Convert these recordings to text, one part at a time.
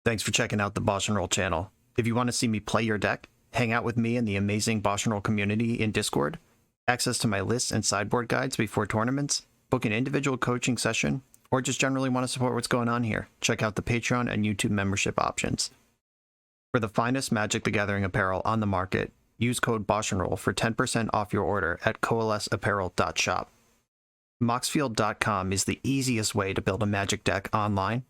Thanks for checking out the BoshNRoll channel. If you want to see me play your deck, hang out with me in the amazing BoshNRoll community in Discord, access to my lists and sideboard guides before tournaments, book an individual coaching session, or just generally want to support what's going on here, check out the Patreon and YouTube membership options. For the finest Magic the Gathering apparel on the market, use code BoshNRoll for 10% off your order at coalesceapparel.shop. Moxfield.com is the easiest way to build a Magic deck online.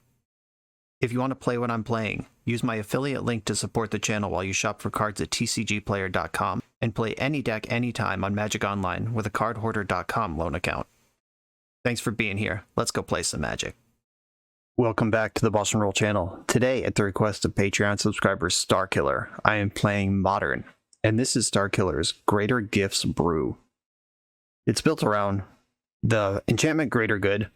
If you want to play what I'm playing, use my affiliate link to support the channel while you shop for cards at tcgplayer.com and play any deck anytime on Magic Online with a cardhoarder.com loan account. Thanks for being here. Let's go play some Magic. Welcome back to the BoshNRoll channel. Today, at the request of Patreon subscriber Starkiller, I am playing Modern, and this is Starkiller's Greater Gifts Brew. It's built around the enchantment Greater Good.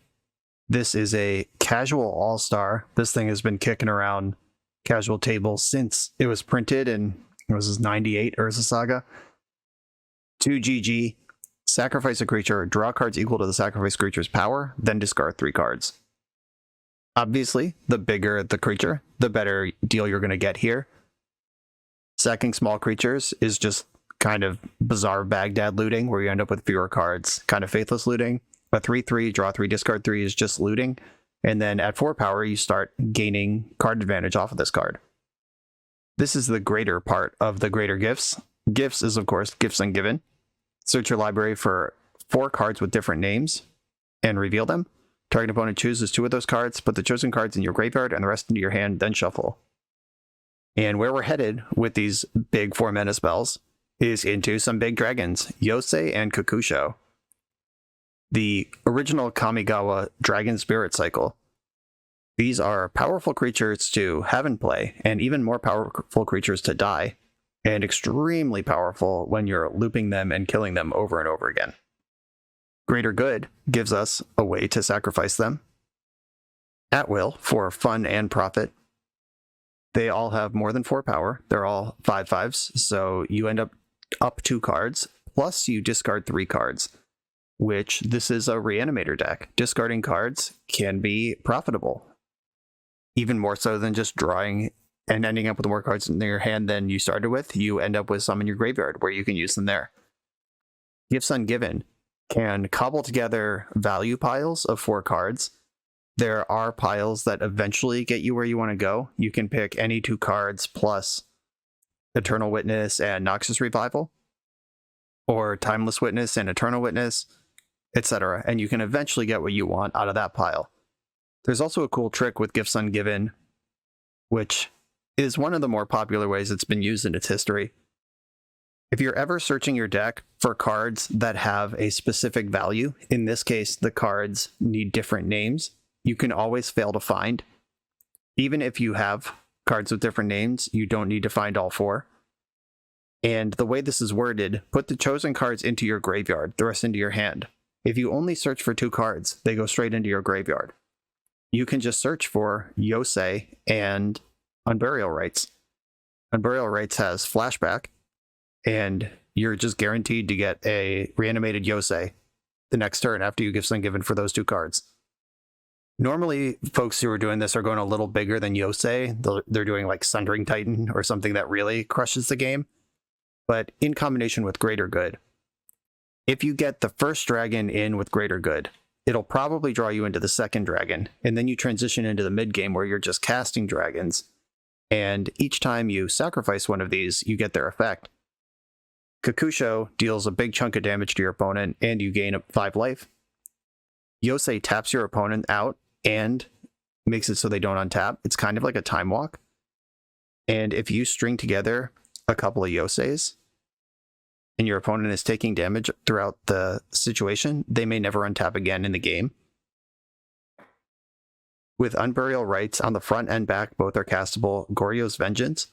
This is a casual all-star. This thing has been kicking around casual tables since it was printed in, it was 98 Urza Saga. 2 GG, sacrifice a creature, draw cards equal to the sacrifice creature's power, then discard 3 cards. Obviously, the bigger the creature, the better deal you're going to get here. Sacking small creatures is just kind of bizarre Baghdad looting, where you end up with fewer cards, kind of faithless looting. A 3/3, draw 3, discard 3 is just looting. And then at 4 power, you start gaining card advantage off of this card. This is the greater part of the Greater Gifts. Gifts is, of course, Gifts Ungiven. Search your library for 4 cards with different names and reveal them. Target opponent chooses 2 of those cards, put the chosen cards in your graveyard and the rest into your hand, then shuffle. And where we're headed with these big 4-mana spells is into some big dragons, Yosei and Kakusho. The original Kamigawa Dragon Spirit Cycle. These are powerful creatures to have in play, and even more powerful creatures to die, and extremely powerful when you're looping them and killing them over and over again. Greater Good gives us a way to sacrifice them at will for fun and profit. They all have more than 4 power. They're all 5/5s, so you end up 2 cards, plus you discard 3 cards. Which this is a Reanimator deck. Discarding cards can be profitable. Even more so than just drawing and ending up with more cards in your hand than you started with. You end up with some in your graveyard where you can use them there. Gifts Ungiven can cobble together value piles of 4 cards. There are piles that eventually get you where you want to go. You can pick any 2 cards plus Eternal Witness and Noxus Revival, or Timeless Witness and Eternal Witness, etc. And you can eventually get what you want out of that pile. There's also a cool trick with Gifts Ungiven, which is one of the more popular ways it's been used in its history. If you're ever searching your deck for cards that have a specific value, in this case, the cards need different names, you can always fail to find. Even if you have cards with different names, you don't need to find all 4. And the way this is worded, put the chosen cards into your graveyard, the rest into your hand. If you only search for 2 cards, they go straight into your graveyard. You can just search for Yosei and Unburial Rites. Unburial Rites has flashback, and you're just guaranteed to get a reanimated Yosei the next turn after you Gifts Ungiven for those 2 cards. Normally, folks who are doing this are going a little bigger than Yosei. They're doing like Sundering Titan or something that really crushes the game. But in combination with Greater Good, if you get the first dragon in with Greater Good, it'll probably draw you into the second dragon, and then you transition into the mid game where you're just casting dragons, and each time you sacrifice one of these, you get their effect. Kakusho deals a big chunk of damage to your opponent, and you gain 5 life. Yosei taps your opponent out and makes it so they don't untap. It's kind of like a time walk. And if you string together a couple of Yoseis, and your opponent is taking damage throughout the situation, they may never untap again in the game. With Unburial Rites on the front and back, both are castable. Goryo's Vengeance.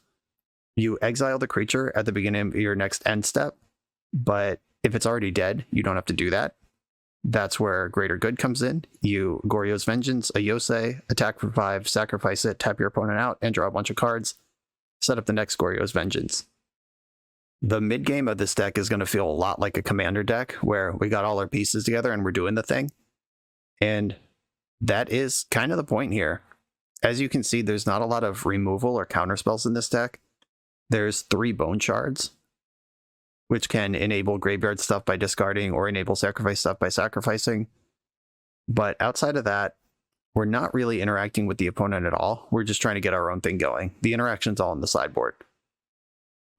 You exile the creature at the beginning of your next end step, but if it's already dead, you don't have to do that. That's where Greater Good comes in. You Goryo's Vengeance, a Yosei, attack for 5, sacrifice it, tap your opponent out, and draw a bunch of cards. Set up the next Goryo's Vengeance. The mid game of this deck is going to feel a lot like a commander deck, where we got all our pieces together and we're doing the thing. And that is kind of the point here. As you can see, there's not a lot of removal or counter spells in this deck. There's 3 bone shards, which can enable graveyard stuff by discarding or enable sacrifice stuff by sacrificing. But outside of that, we're not really interacting with the opponent at all. We're just trying to get our own thing going. The interaction's all on the sideboard.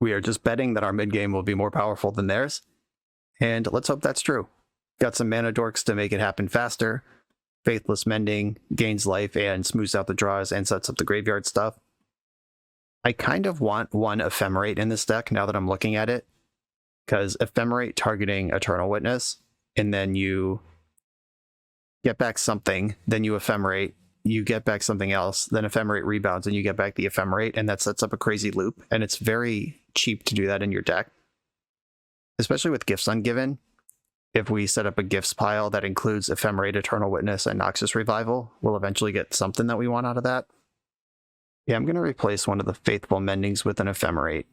We are just betting that our mid game will be more powerful than theirs, and let's hope that's true. Got some mana dorks to make it happen faster. Faithless Mending gains life and smooths out the draws and sets up the graveyard stuff. I kind of want 1 Ephemerate in this deck now that I'm looking at it, because Ephemerate targeting Eternal Witness, and then you get back something, then you Ephemerate, you get back something else, then Ephemerate rebounds, and you get back the Ephemerate, and that sets up a crazy loop, and it's very cheap to do that in your deck. Especially with Gifts Ungiven, if we set up a Gifts pile that includes Ephemerate, Eternal Witness, and Noxus Revival, we'll eventually get something that we want out of that. Yeah, I'm going to replace one of the Faithful Mendings with an Ephemerate.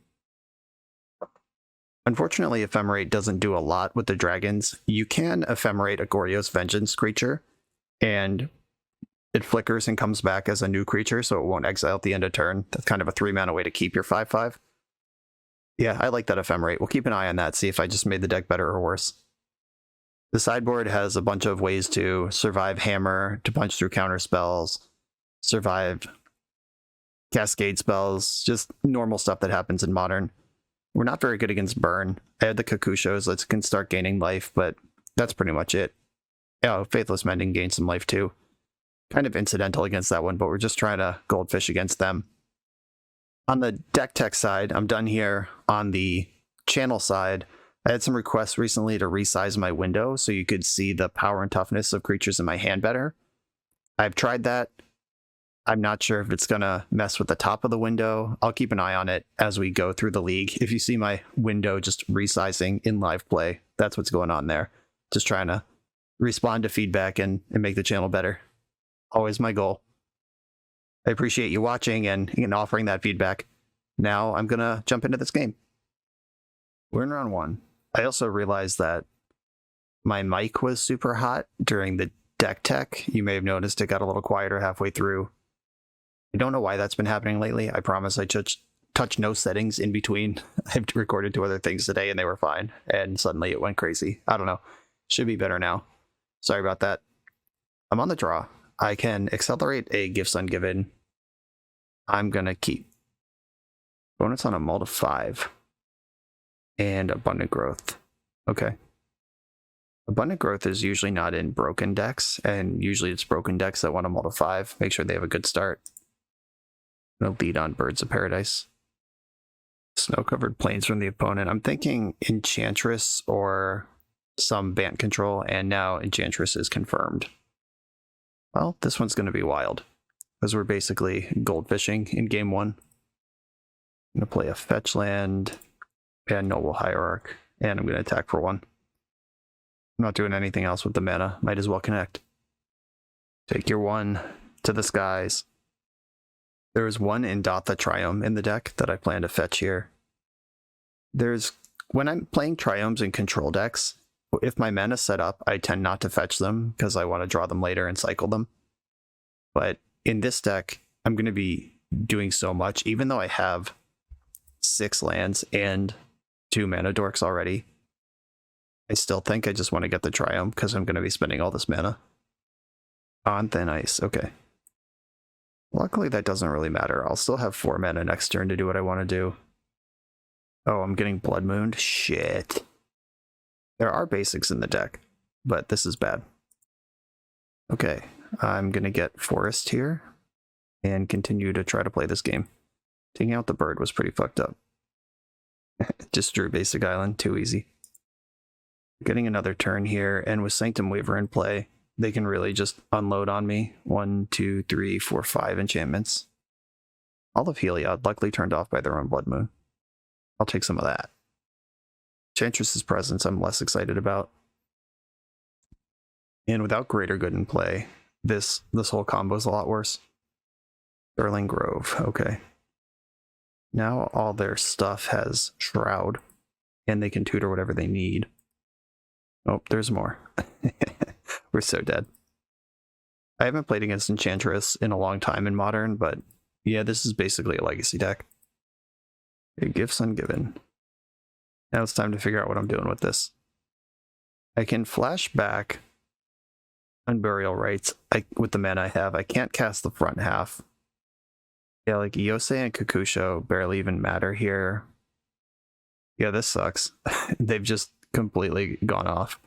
Unfortunately, Ephemerate doesn't do a lot with the dragons. You can Ephemerate a Goryo's Vengeance creature, and it flickers and comes back as a new creature, so it won't exile at the end of turn. That's kind of a 3-mana way to keep your 5/5. Yeah, I like that Ephemerate. We'll keep an eye on that, see if I just made the deck better or worse. The sideboard has a bunch of ways to survive Hammer, to punch through counter spells, survive Cascade spells, just normal stuff that happens in Modern. We're not very good against Burn. I had the Kakushos that can start gaining life, but that's pretty much it. Oh, Faithless Mending gains some life too. Kind of incidental against that one, but we're just trying to Goldfish against them. On the deck tech side, I'm done here. On the channel side, I had some requests recently to resize my window so you could see the power and toughness of creatures in my hand better. I've tried that. I'm not sure if it's going to mess with the top of the window. I'll keep an eye on it as we go through the league. If you see my window just resizing in live play, that's what's going on there. Just trying to respond to feedback and make the channel better. Always my goal. I appreciate you watching and offering that feedback. Now I'm going to jump into this game. We're in round 1. I also realized that my mic was super hot during the deck tech. You may have noticed it got a little quieter halfway through. I don't know why that's been happening lately. I promise I touched no settings in between. I've recorded 2 other things today and they were fine. And suddenly it went crazy. I don't know. Should be better now. Sorry about that. I'm on the draw. I can accelerate a Gifts Ungiven. I'm going to keep. Bonus on a mull to 5. And Abundant Growth. Okay. Abundant Growth is usually not in broken decks, and usually it's broken decks that want a mull to 5. Make sure they have a good start. No lead on Birds of Paradise. Snow-covered plains from the opponent. I'm thinking Enchantress or some Bant control, and now Enchantress is confirmed. Well, this one's going to be wild, because we're basically goldfishing in game 1. I'm going to play a fetch land and Noble Hierarch, and I'm going to attack for 1. I'm not doing anything else with the mana. Might as well connect. Take your 1 to the skies. There is 1 Indatha Triome in the deck that I plan to fetch here. When I'm playing Triomes in control decks, if my mana's set up, I tend not to fetch them because I want to draw them later and cycle them. But in this deck, I'm going to be doing so much, even though I have 6 lands and 2 mana dorks already. I still think I just want to get the Triumph because I'm going to be spending all this mana. On thin ice, okay. Luckily that doesn't really matter. I'll still have 4 mana next turn to do what I want to do. Oh, I'm getting Blood Mooned? Shit. There are basics in the deck, but this is bad. Okay, I'm going to get Forest here and continue to try to play this game. Taking out the bird was pretty fucked up. Just drew basic island, too easy. Getting another turn here, and with Sanctum Weaver in play, they can really just unload on me. 1, 2, 3, 4, 5 enchantments. All of Heliod, luckily turned off by their own Blood Moon. I'll take some of that. Enchantress's presence I'm less excited about. And without Greater Good in play, this whole combo is a lot worse. Sterling Grove, okay. Now all their stuff has Shroud, and they can tutor whatever they need. Oh, there's more. We're so dead. I haven't played against Enchantress in a long time in Modern, but yeah, this is basically a legacy deck. Okay, Gifts Ungiven. Now it's time to figure out what I'm doing with this. I can flash back Unburial Rites with the mana I have. I can't cast the front half. Yeah, like Yosei and Kakusho barely even matter here. Yeah, this sucks. They've just completely gone off.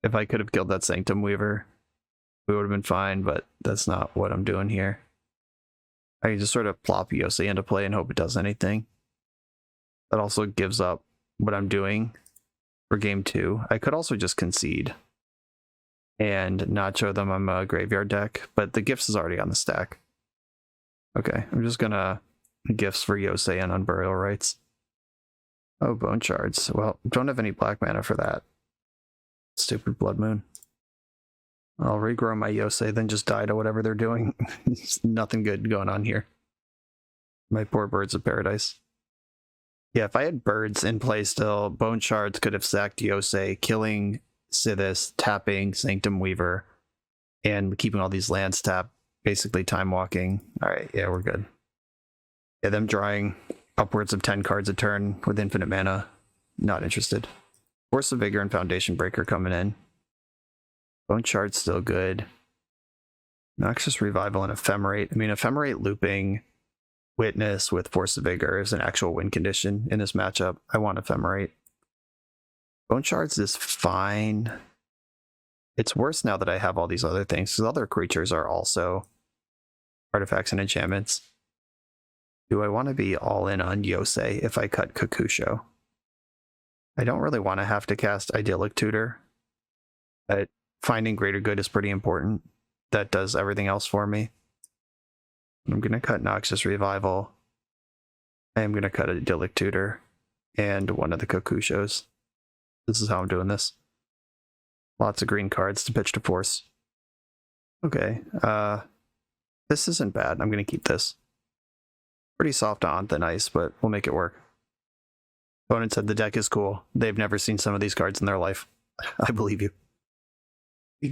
If I could have killed that Sanctum Weaver, we would have been fine, but that's not what I'm doing here. I can just sort of plop Yosei into play and hope it does anything. That also gives up what I'm doing for game 2. I could also just concede and not show them I'm a graveyard deck, but the Gifts is already on the stack. Okay, I'm just gonna Gifts for Yosei and Unburial Rites. Oh, Bone Shards. Well, don't have any black mana for that. Stupid Blood Moon. I'll regrow my Yosei, then just die to whatever they're doing. Nothing good going on here. My poor Birds of Paradise. Yeah, if I had birds in play still, Bone Shards could have sacked Yosei, killing Sithis, tapping Sanctum Weaver, and keeping all these lands tapped, basically time walking. Alright, yeah, we're good. Yeah, them drawing upwards of 10 cards a turn with infinite mana, not interested. Force of Vigor and Foundation Breaker coming in. Bone Shard's still good. Noxious Revival and Ephemerate. I mean, Ephemerate looping Witness with Force of Vigor is an actual win condition in this matchup. I want Ephemerate. Bone Shards is fine. It's worse now that I have all these other things, because other creatures are also artifacts and enchantments. Do I want to be all in on Yosei if I cut Kakusho? I don't really want to have to cast Idyllic Tutor, but finding Greater Good is pretty important. That does everything else for me. I'm going to cut Noxious Revival. I am going to cut Idyllic Tutor and one of the Kakushos. This is how I'm doing this. Lots of green cards to pitch to force. Okay, this isn't bad. I'm going to keep this. Pretty soft on Thin Ice, but we'll make it work. Opponent said the deck is cool. They've never seen some of these cards in their life. I believe you.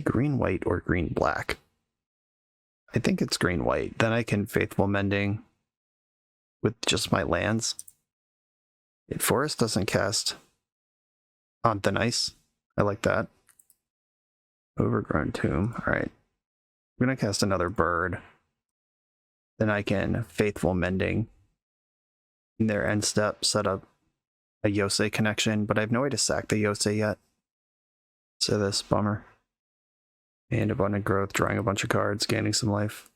Green-white or green-black? I think it's green-white. Then I can Faithful Mending with just my lands. Forest doesn't cast on Thin Ice. I like that. Overgrown Tomb. Alright. I'm going to cast another bird. Then I can Faithful Mending in their end step, set up a Yosei connection, but I have no way to sack the Yosei yet. So this, bummer. And Abundant Growth, drawing a bunch of cards, gaining some life.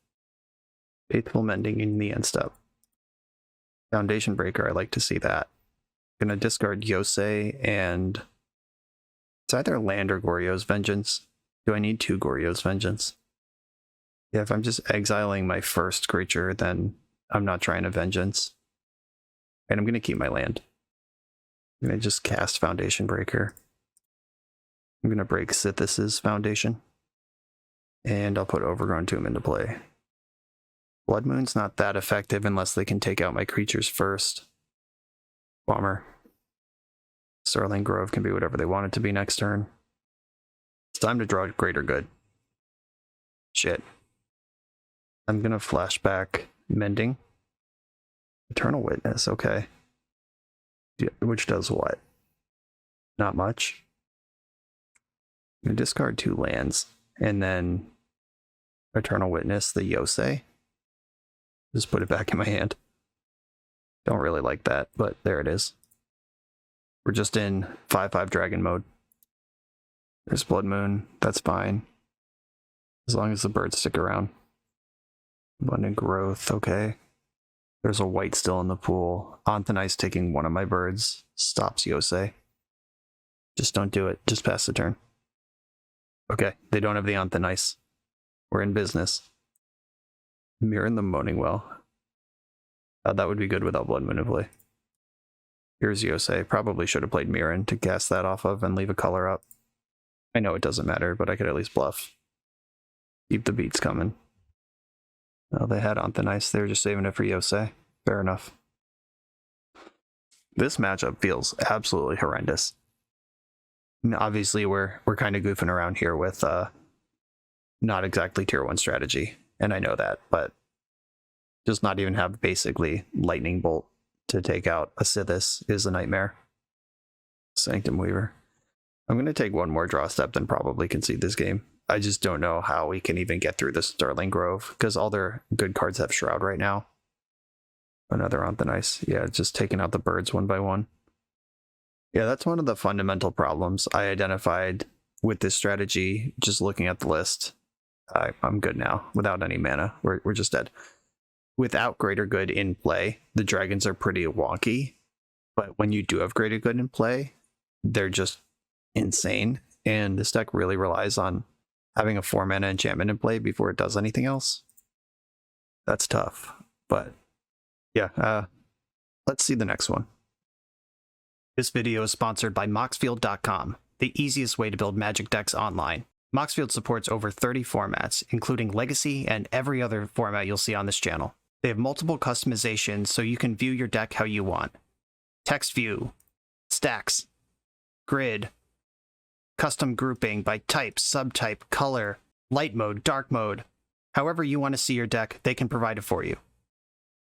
Faithful Mending in the end step. Foundation Breaker, I like to see that. I'm gonna discard Yosei, and it's either land or Goryo's Vengeance. Do I need 2 Goryo's Vengeance? Yeah, if I'm just exiling my first creature, then I'm not trying a Vengeance. And I'm gonna keep my land. I'm gonna just cast Foundation Breaker. I'm gonna break Sithis' Foundation. And I'll put Overgrown Tomb into play. Blood Moon's not that effective unless they can take out my creatures first. Bummer. Sterling Grove can be whatever they want it to be next turn. It's time to draw Greater Good. Shit. I'm gonna flashback Mending. Eternal Witness, okay. Which does what? Not much. I'm gonna discard 2 lands, and then Eternal Witness the Yosei. Just put it back in my hand. Don't really like that, but there it is. We're just in 5/5 dragon mode. There's Blood Moon, that's fine. As long as the birds stick around. Abundant Growth, okay. There's a white still in the pool. Thin Ice taking one of my birds stops Yosei. Just don't do it, just pass the turn. Okay, they don't have the Thin Ice. We're in business. Mirror in the Moaning Well. That would be good without Blood Moon in play. Here's Yosei. Probably should have played Mirren to cast that off of and leave a color up. I know it doesn't matter, but I could at least bluff. Keep the beats coming. Oh, they had Thin Ice. They were just saving it for Yosei. Fair enough. This matchup feels absolutely horrendous. Obviously, we're kind of goofing around here with not exactly tier 1 strategy, and I know that, but just not even have basically Lightning Bolt to take out a Sithis is a nightmare. Sanctum Weaver. I'm going to take one more draw step, then probably concede this game. I just don't know how we can even get through this Sterling Grove, because all their good cards have Shroud right now. Another Anthonice. Yeah, just taking out the birds one by one. Yeah, that's one of the fundamental problems I identified with this strategy, just looking at the list. I'm good now, without any mana. We're just dead. Without Greater Good in play, the dragons are pretty wonky, but when you do have Greater Good in play, they're just insane, and this deck really relies on having a 4-mana enchantment in play before it does anything else. That's tough, but yeah, let's see the next one. This video is sponsored by Moxfield.com, the easiest way to build Magic decks online. Moxfield supports over 30 formats, including Legacy and every other format you'll see on this channel. They have multiple customizations so you can view your deck how you want. Text view, stacks, grid, custom grouping by type, subtype, color, light mode, dark mode. However you want to see your deck, they can provide it for you.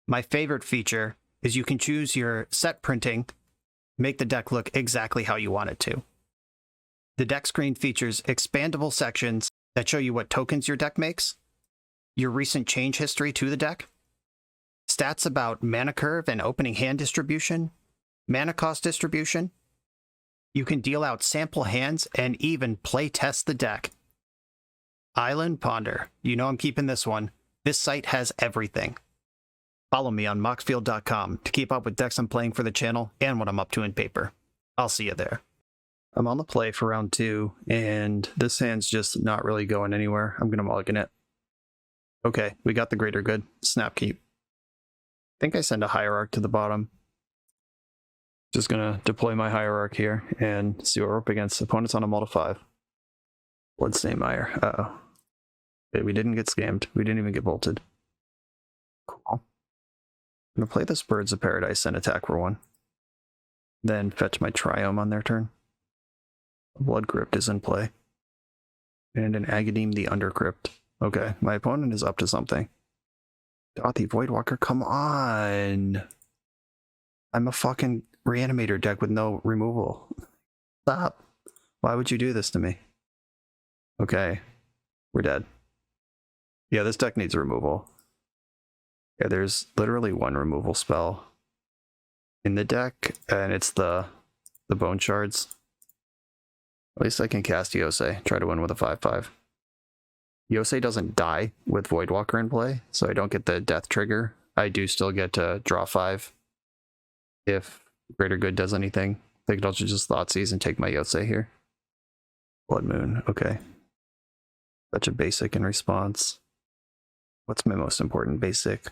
My favorite feature is you can choose your set printing, make the deck look exactly how you want it to. The deck screen features expandable sections that show you what tokens your deck makes, your recent change history to the deck, stats about mana curve and opening hand distribution, mana cost distribution. You can deal out sample hands and even play test the deck. Island Ponder. You know I'm keeping this one. This site has everything. Follow me on Moxfield.com to keep up with decks I'm playing for the channel and what I'm up to in paper. I'll see you there. I'm on the play for round 2, and this hand's just not really going anywhere. I'm going to mulligan it. Okay, we got the Greater Good. Snap keep. I think I send a Hierarch to the bottom. Just going to deploy my Hierarch here and see what we're up against. Opponent's on a mull to 5. Bloodstained Mire. Uh-oh. Okay, we didn't get scammed. We didn't even get bolted. Cool. I'm going to play this Birds of Paradise and attack for 1. Then fetch my Triome on their turn. Blood Crypt is in play. And an Agademe the Undercrypt. Okay, my opponent is up to something. Dothy Voidwalker, come on! I'm a fucking Reanimator deck with no removal. Stop. Why would you do this to me? Okay, we're dead. Yeah, this deck needs removal. Yeah, there's literally one removal spell in the deck, and it's the Bone Shards. At least I can cast Yosei, try to win with a 5/5. Yosei doesn't die with Voidwalker in play, so I don't get the death trigger. I do still get to draw 5 if Greater Good does anything. I could also just Thoughtseize and take my Yosei here. Blood Moon, okay. Such a basic in response. What's my most important basic?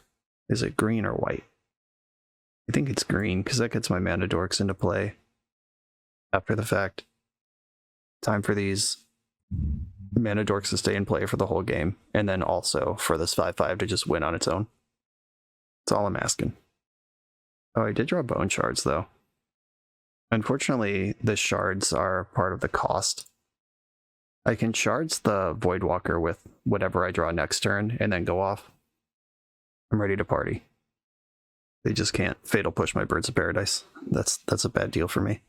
Is it green or white? I think it's green, because that gets my Mana Dorks into play after the fact. Time for these Mana Dorks to stay in play for the whole game, and then also for this 5/5 to just win on its own. That's all I'm asking. Oh, I did draw Bone Shards, though. Unfortunately, the shards are part of the cost. I can shards the Voidwalker with whatever I draw next turn, and then go off. I'm ready to party. They just can't Fatal Push my Birds of Paradise. That's a bad deal for me.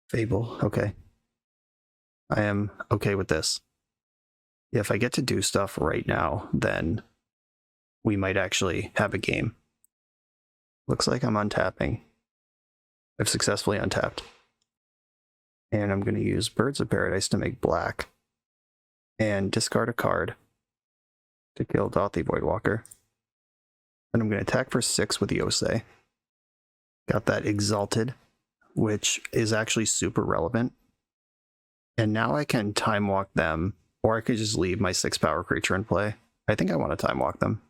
Fable, okay. I am okay with this. Yeah, if I get to do stuff right now, then we might actually have a game. Looks like I'm untapping. I've successfully untapped. And I'm going to use Birds of Paradise to make black. And discard a card to kill Dothy Voidwalker. And I'm going to attack for 6 with Yosei. Got that Exalted, which is actually super relevant. And now I can Time Walk them, or I could just leave my 6 power creature in play. I think I want to Time Walk them.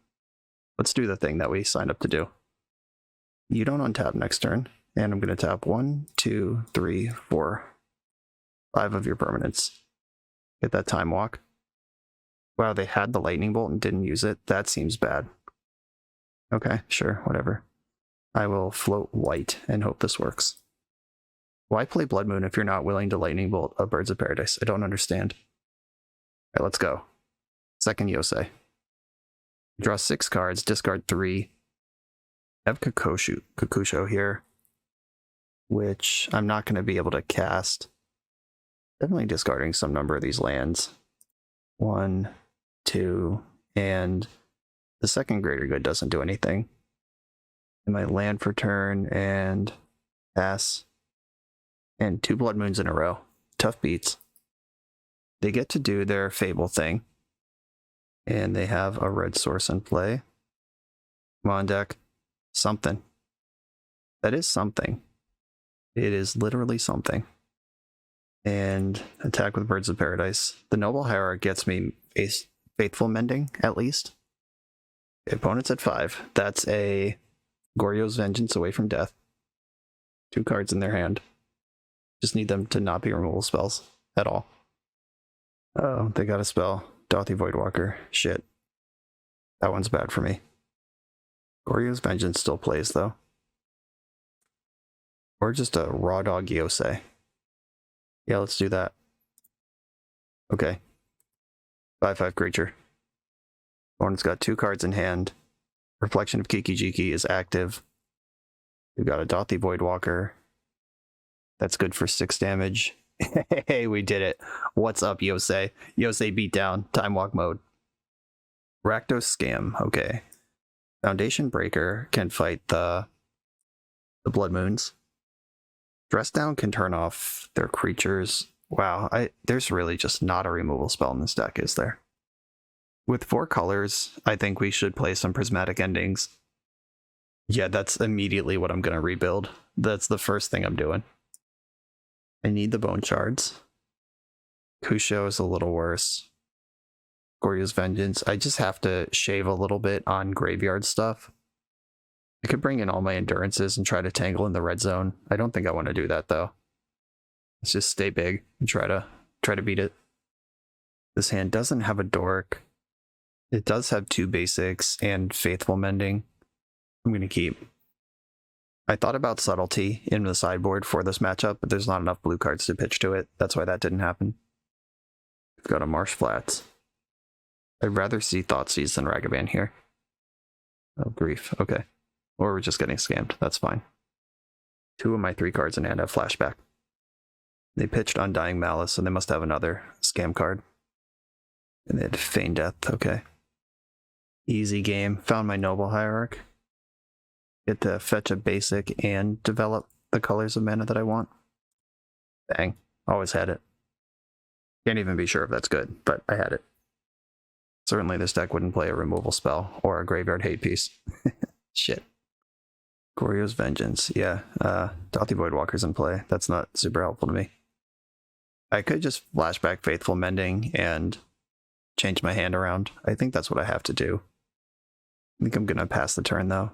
Let's do the thing that we signed up to do. You don't untap next turn, and I'm going to tap 1, 2, 3, 4, 5 of your permanents. Get that Time Walk. Wow, they had the Lightning Bolt and didn't use it. That seems bad. Okay, sure, whatever. I will float white and hope this works. Why play Blood Moon if you're not willing to Lightning Bolt a Birds of Paradise? I don't understand. Alright, let's go. Second Yosei. Draw 6 cards, discard 3. I have Kakusho here, which I'm not going to be able to cast. Definitely discarding some number of these lands. 1, 2, and the second Greater Good doesn't do anything. And my land for turn and pass. And 2 Blood Moons in a row. Tough beats. They get to do their Fable thing. And they have a red source in play. Come on, deck. Something. That is something. It is literally something. And attack with Birds of Paradise. The Noble Hierarch gets me Faithful Mending, at least. Opponent's at 5. That's a Goryo's Vengeance away from death. 2 cards in their hand. Just need them to not be removal spells at all. Oh, they got a spell. Dauthi Voidwalker. Shit. That one's bad for me. Goryo's Vengeance still plays, though. Or just a Raw Dog Yosei. Yeah, let's do that. Okay. 5/5 creature. Opponent's got 2 cards in hand. Reflection of Kiki-Jiki is active. We've got a Dauthi Voidwalker. That's good for 6 damage. Hey, we did it. What's up, Yosei? Yosei beatdown. Time walk mode. Rakdos Scam. Okay. Foundation Breaker can fight the Blood Moons. Dress Down can turn off their creatures. Wow, there's really just not a removal spell in this deck, is there? With 4 colors, I think we should play some Prismatic Endings. Yeah, that's immediately what I'm going to rebuild. That's the first thing I'm doing. I need the Bone Shards. Kusho is a little worse. Goryo's Vengeance. I just have to shave a little bit on graveyard stuff. I could bring in all my Endurances and try to tangle in the red zone. I don't think I want to do that, though. Let's just stay big and try to beat it. This hand doesn't have a Dork. It does have 2 basics and Faithful Mending. I'm going to keep. I thought about Subtlety in the sideboard for this matchup, but there's not enough blue cards to pitch to it. That's why that didn't happen. We've got a Marsh Flats. I'd rather see Thoughtseize than Ragavan here. Oh, grief. Okay. Or we're just getting scammed. That's fine. 2 of my 3 cards in hand have Flashback. They pitched Undying Malice, so they must have another scam card. And they had Feign Death. Okay. Easy game. Found my Noble Hierarch. Get to fetch a basic and develop the colors of mana that I want. Bang. Always had it. Can't even be sure if that's good, but I had it. Certainly this deck wouldn't play a removal spell or a graveyard hate piece. Shit. Goryo's Vengeance. Yeah, Dauthi Voidwalker's in play. That's not super helpful to me. I could just flashback Faithful Mending and change my hand around. I think that's what I have to do. I think I'm going to pass the turn, though.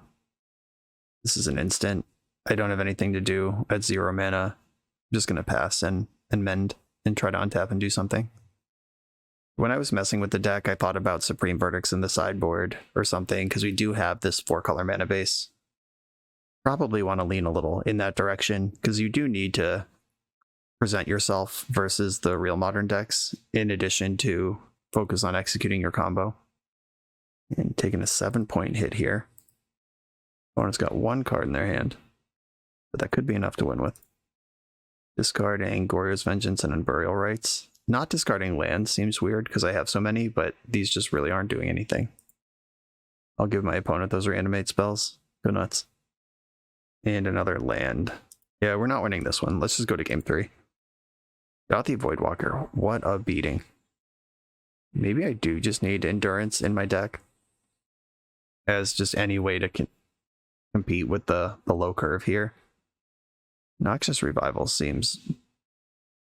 This is an instant. I don't have anything to do at 0 mana. I'm just going to pass and mend and try to untap and do something. When I was messing with the deck, I thought about Supreme Verdicts in the sideboard or something, because we do have this 4-color mana base. Probably want to lean a little in that direction, because you do need to present yourself versus the real modern decks, in addition to focus on executing your combo. And taking a 7-point hit here. Opponent's got 1 card in their hand, but that could be enough to win with. Discarding Goryo's Vengeance and Unburial Rites. Not discarding lands seems weird because I have so many, but these just really aren't doing anything. I'll give my opponent those Reanimate spells. Go nuts. And another land. Yeah, we're not winning this one. Let's just go to game 3. Dauthi Voidwalker. What a beating. Maybe I do just need Endurance in my deck as just any way to compete with the low curve here. Noxious Revival seems...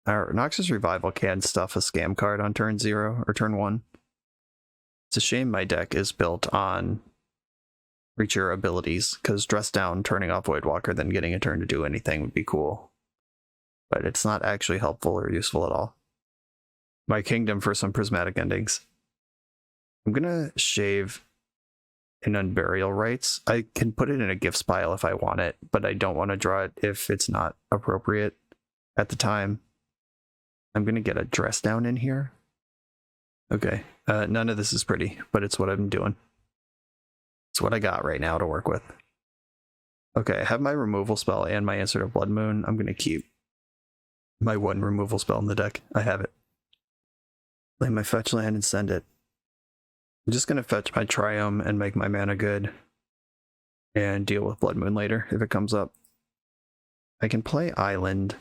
Noxious Revival can stuff a scam card on turn 0 or turn 1. It's a shame my deck is built on creature abilities, because Dress Down, turning off Voidwalker, then getting a turn to do anything would be cool. But it's not actually helpful or useful at all. My Kingdom for some Prismatic Endings. I'm gonna shave an Unburial Rites. I can put it in a gifts pile if I want it, but I don't want to draw it if it's not appropriate at the time. I'm gonna get a Dress Down in here. Okay, None of this is pretty, but it's what I'm doing. It's what I got right now to work with. Okay, I have my removal spell and my Answer to Blood Moon. I'm going to keep my one removal spell in the deck. I have it. Play my fetch land and send it. I'm just going to fetch my Triome and make my mana good and deal with Blood Moon later if it comes up. I can play Island,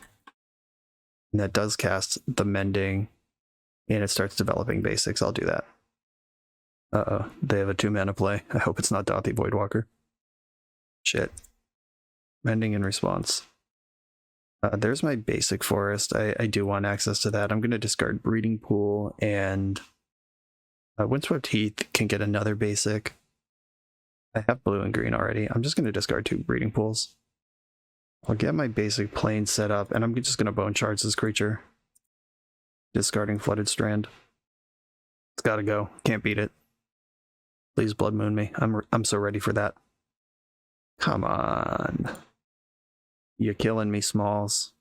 and that does cast the Mending, and it starts developing basics. I'll do that. Uh-oh, they have a 2-mana play. I hope it's not Dothy Voidwalker. Shit. Mending in response. There's my basic forest. I do want access to that. I'm going to discard Breeding Pool, and Windswept Heath can get another basic. I have blue and green already. I'm just going to discard 2 Breeding Pools. I'll get my basic plane set up, and I'm just going to Bone Shards this creature. Discarding Flooded Strand. It's got to go. Can't beat it. Please Blood Moon me. I'm so ready for that. Come on. You're killing me, Smalls.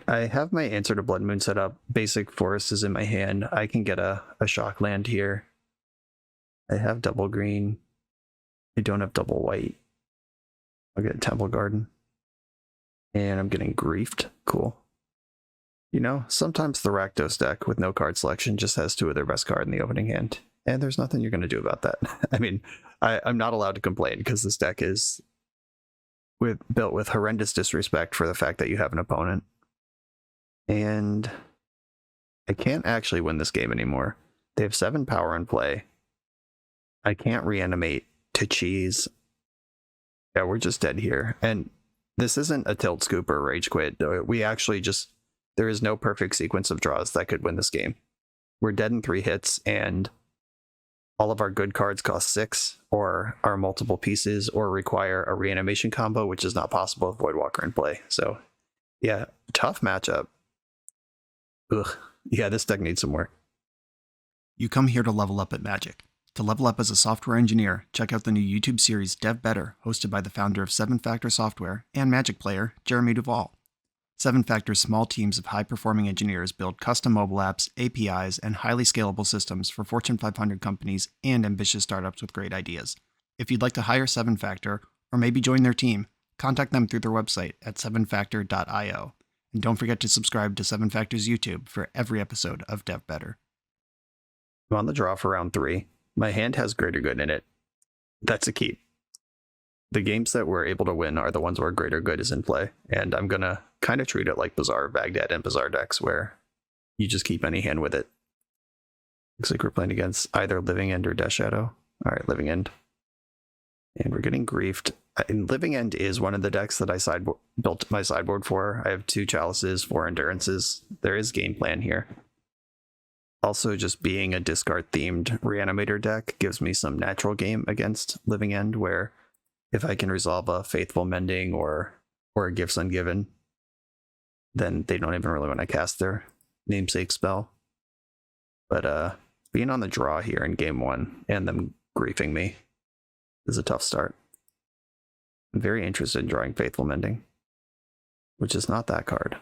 I have my Answer to Blood Moon set up. Basic Forest is in my hand. I can get a shock land here. I have double green. I don't have double white. I'll get Temple Garden. And I'm getting Griefed. Cool. You know, sometimes the Rakdos deck with no card selection just has 2 of their best cards in the opening hand. And there's nothing you're going to do about that. I mean, I'm not allowed to complain because this deck is built with horrendous disrespect for the fact that you have an opponent. And I can't actually win this game anymore. They have 7 power in play. I can't reanimate to cheese. Yeah, we're just dead here. And this isn't a tilt scoop or rage quit. We actually just, there is no perfect sequence of draws that could win this game. We're dead in 3 hits, and all of our good cards cost 6, or are multiple pieces, or require a reanimation combo, which is not possible with Voidwalker in play. So, yeah, tough matchup. Ugh. Yeah, this deck needs some work. You come here to level up at Magic. To level up as a software engineer, check out the new YouTube series Dev Better, hosted by the founder of 7 Factor Software and Magic player, Jeremy Duvall. 7 Factor's small teams of high-performing engineers build custom mobile apps, APIs, and highly scalable systems for Fortune 500 companies and ambitious startups with great ideas. If you'd like to hire 7 Factor, or maybe join their team, contact them through their website at 7factor.io. And don't forget to subscribe to 7 Factor's YouTube for every episode of Dev Better. I'm on the draw for round 3. My hand has Greater Good in it. That's a keep. The games that we're able to win are the ones where Greater Good is in play, and I'm going to kind of treat it like Bazaar, Baghdad, and Bazaar decks, where you just keep any hand with it. Looks like we're playing against either Living End or Death Shadow. All right, Living End. And we're getting Griefed. And Living End is one of the decks that I built my sideboard for. I have 2 Chalices, 4 Endurances. There is game plan here. Also, just being a discard-themed Reanimator deck gives me some natural game against Living End, where if I can resolve a Faithful Mending or a Gifts Ungiven, then they don't even really want to cast their namesake spell. But being on the draw here in game 1 and them griefing me is a tough start. I'm very interested in drawing Faithful Mending, which is not that card.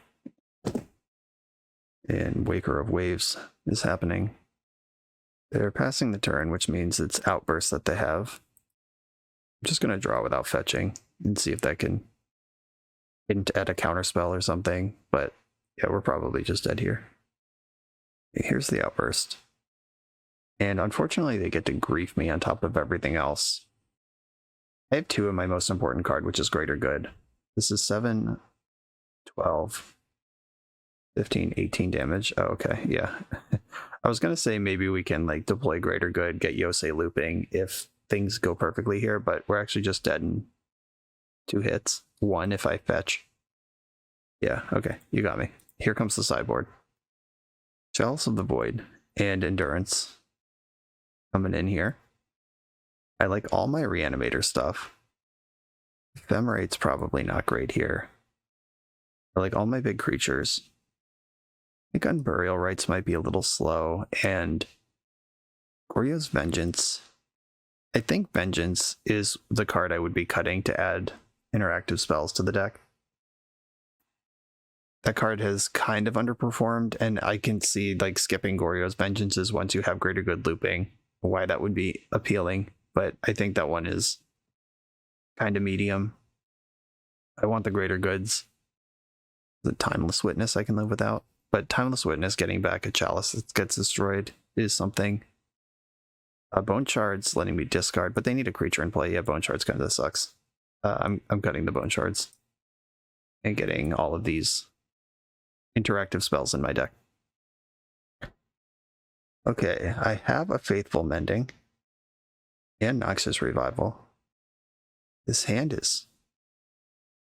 And Waker of Waves is happening. They're passing the turn, which means it's Outburst that they have. I'm just going to draw without fetching and see if that can hint at a counterspell or something. But yeah, we're probably just dead here. Here's the Outburst. And unfortunately, they get to grief me on top of everything else. I have 2 of my most important card, which is Greater Good. This is 7, 12, 15, 18 damage. Oh, okay, yeah. I was going to say maybe we can like deploy Greater Good, get Yosei looping if things go perfectly here, but we're actually just dead in 2 hits. 1 if I fetch. Yeah, okay, you got me. Here comes the sideboard. Chalice of the Void and Endurance coming in here. I like all my Reanimator stuff. Ephemerate's probably not great here. I like all my big creatures. I think Unburial Rites might be a little slow, and Goryo's Vengeance. I think Vengeance is the card I would be cutting to add interactive spells to the deck. that card has kind of underperformed, and I can see like skipping Goryo's Vengeances once you have Greater Good looping, why that would be appealing, but I think that one is kind of medium. I want the Greater Goods. The Timeless Witness I can live without, but Timeless Witness getting back a Chalice that gets destroyed is something. Bone Shards letting me discard, but they need a creature in play. Yeah, Bone Shards kind of sucks. I'm cutting the Bone Shards and getting all of these interactive spells in my deck. Okay, I have a Faithful Mending and Noxious Revival. This hand is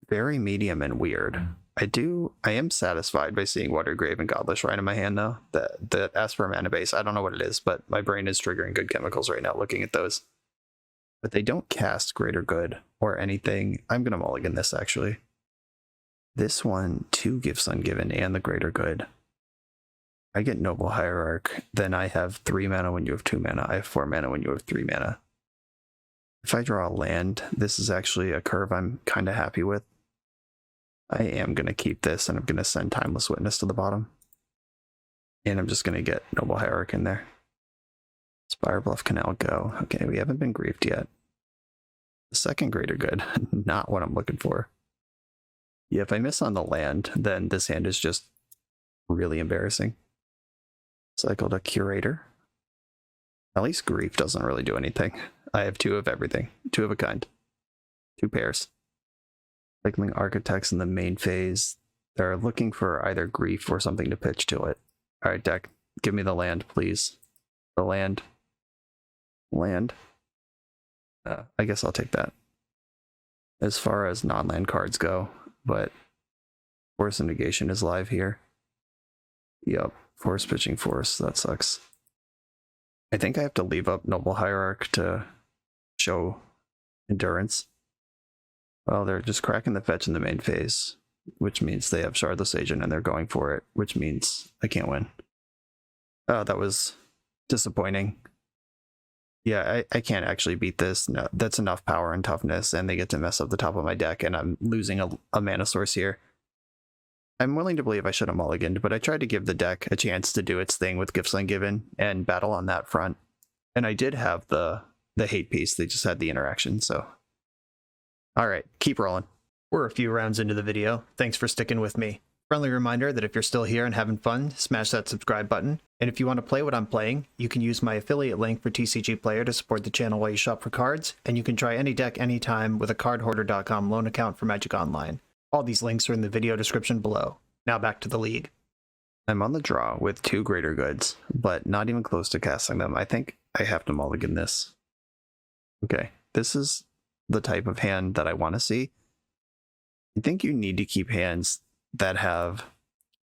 very medium and weird. I am satisfied by seeing Watergrave and Godless Shrine in my hand, though. That asks for a mana base. I don't know what it is, but my brain is triggering good chemicals right now looking at those. But they don't cast Greater Good or anything. I'm going to mulligan this, actually. This one, 2 Gifts Ungiven and the Greater Good. I get Noble Hierarch, then I have 3 mana when you have 2 mana. I have 4 mana when you have 3 mana. If I draw a land, this is actually a curve I'm kind of happy with. I am going to keep this, and I'm going to send Timeless Witness to the bottom. And I'm just going to get Noble Hierarch in there. Spire Bluff Canal go. Okay, we haven't been griefed yet. The second Greater Good, not what I'm looking for. Yeah, if I miss on the land, then this hand is just really embarrassing. Cycled a Curator. At least Grief doesn't really do anything. I have 2 of everything. 2 of a kind. 2 pairs. Cycling Architects in the main phase. They're looking for either Grief or something to pitch to it. Alright, deck. Give me the land, please. The land. Land. I guess I'll take that. As far as non-land cards go, but Force of Negation is live here. Yup. Force Pitching Force. That sucks. I think I have to leave up Noble Hierarch to show endurance. Well, they're just cracking the fetch in the main phase, which means they have Shardless Agent and they're going for it, which means I can't win. Oh, that was disappointing. Yeah, I can't actually beat this. No, that's enough power and toughness, and they get to mess up the top of my deck, and I'm losing a mana source here. I'm willing to believe I should have mulliganed, but I tried to give the deck a chance to do its thing with Gifts Ungiven and battle on that front. And I did have the hate piece, they just had the interaction, so. Alright, keep rolling. We're a few rounds into the video. Thanks for sticking with me. Friendly reminder that if you're still here and having fun, smash that subscribe button. And if you want to play what I'm playing, you can use my affiliate link for TCG Player to support the channel while you shop for cards, and you can try any deck anytime with a cardhoarder.com loan account for Magic Online. All these links are in the video description below. Now back to the league. I'm on the draw with 2 Greater Goods, but not even close to casting them. I think I have to mulligan this. Okay, this is the type of hand that I want to see. I think you need to keep hands that have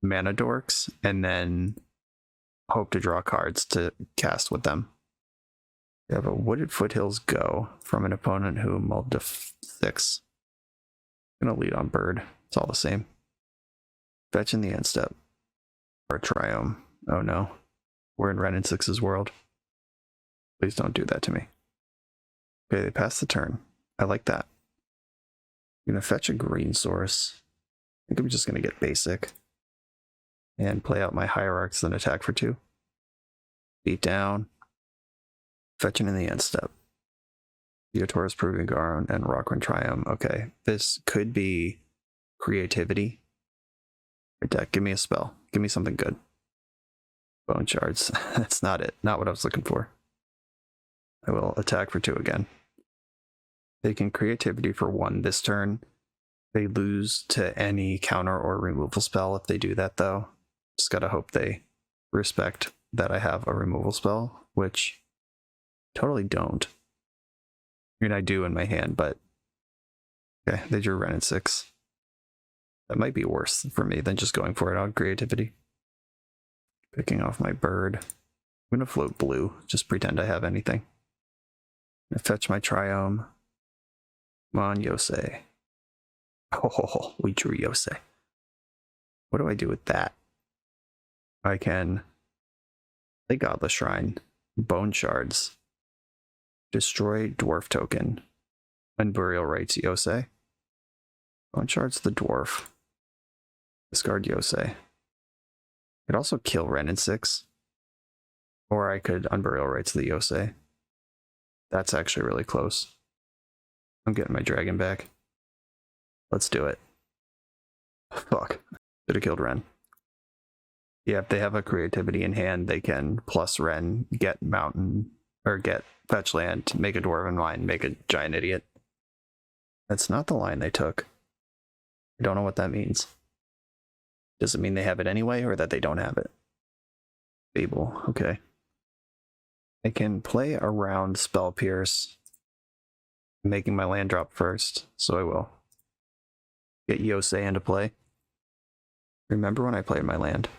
mana dorks and then hope to draw cards to cast with them. You have a Wooded Foothills go from an opponent who mulled to 6. I'm gonna lead on Bird. It's all the same. Fetch in the end step. Or Triome. Oh no. We're in Ren and 6's world. Please don't do that to me. Okay, they passed the turn. I like that. I'm gonna fetch a green source. I think I'm just gonna get basic. And play out my Hierarchs, then attack for 2. Beat down. Fetching in the end step. Theotor's Proving Ground and Rockwind Triumph. Okay, this could be creativity. Deck, give me a spell. Give me something good. Bone Shards. That's not it. Not what I was looking for. I will attack for 2 again. They can creativity for 1 this turn. They lose to any counter or removal spell if they do that, though. Just gotta hope they respect that I have a removal spell, which totally don't. I mean, I do in my hand, but okay, they drew Ren and 6. That might be worse for me than just going for it on creativity. Picking off my Bird. I'm gonna float blue, just pretend I have anything. I fetch my Triome. Come on, Yosei. Oh, we drew Yosei. What do I do with that? I can play Godless Shrine, Bone Shards, destroy Dwarf Token, and Burial Rites Yosei. Bone Shards the Dwarf. Discard Yosei. Could also kill Ren in 6. Or I could Unburial Rights the Yosei. That's actually really close. I'm getting my dragon back. Let's do it. Fuck. Should have killed Ren. Yeah, if they have a creativity in hand, they can plus Ren, get mountain, or get fetch land, make a dwarven mine, make a giant idiot. That's not the line they took. I don't know what that means. Does it mean they have it anyway, or that they don't have it? Fable, okay. I can play around Spell Pierce, making my land drop first, so I will. Get Yosei into play. Remember when I played my land?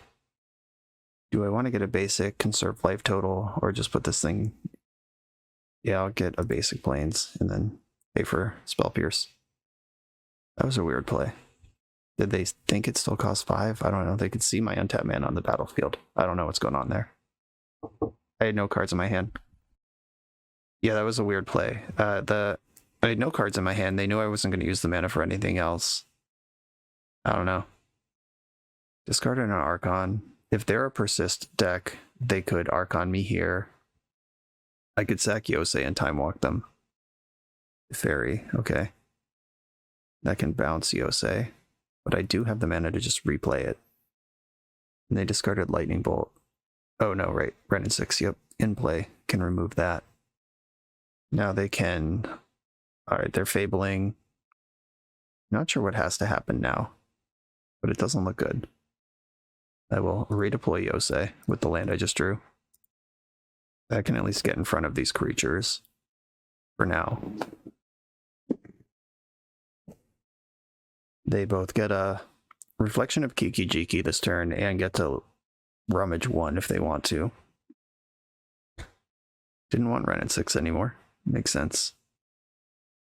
Do I want to get a basic, conserve life total, or just put this thing... Yeah, I'll get a basic plains, and then pay for Spell Pierce. That was a weird play. Did they think it still cost 5? I don't know. They could see my untapped mana on the battlefield. I don't know what's going on there. I had no cards in my hand. Yeah, that was a weird play. I had no cards in my hand. They knew I wasn't going to use the mana for anything else. I don't know. Discarded an Archon. If they're a persist deck, they could Archon me here. I could sack Yosei and time walk them. Fairy, okay. That can bounce Yosei. But I do have the mana to just replay it. And they discarded Lightning Bolt. Oh no, right. Ren in 6, yep. In play. Can remove that. Now they can... Alright, they're Fabling. Not sure what has to happen now. But it doesn't look good. I will redeploy Yosei with the land I just drew. That can at least get in front of these creatures. For now. They both get a Reflection of Kiki-Jiki this turn and get to rummage 1 if they want to. Didn't want Ren at 6 anymore. Makes sense.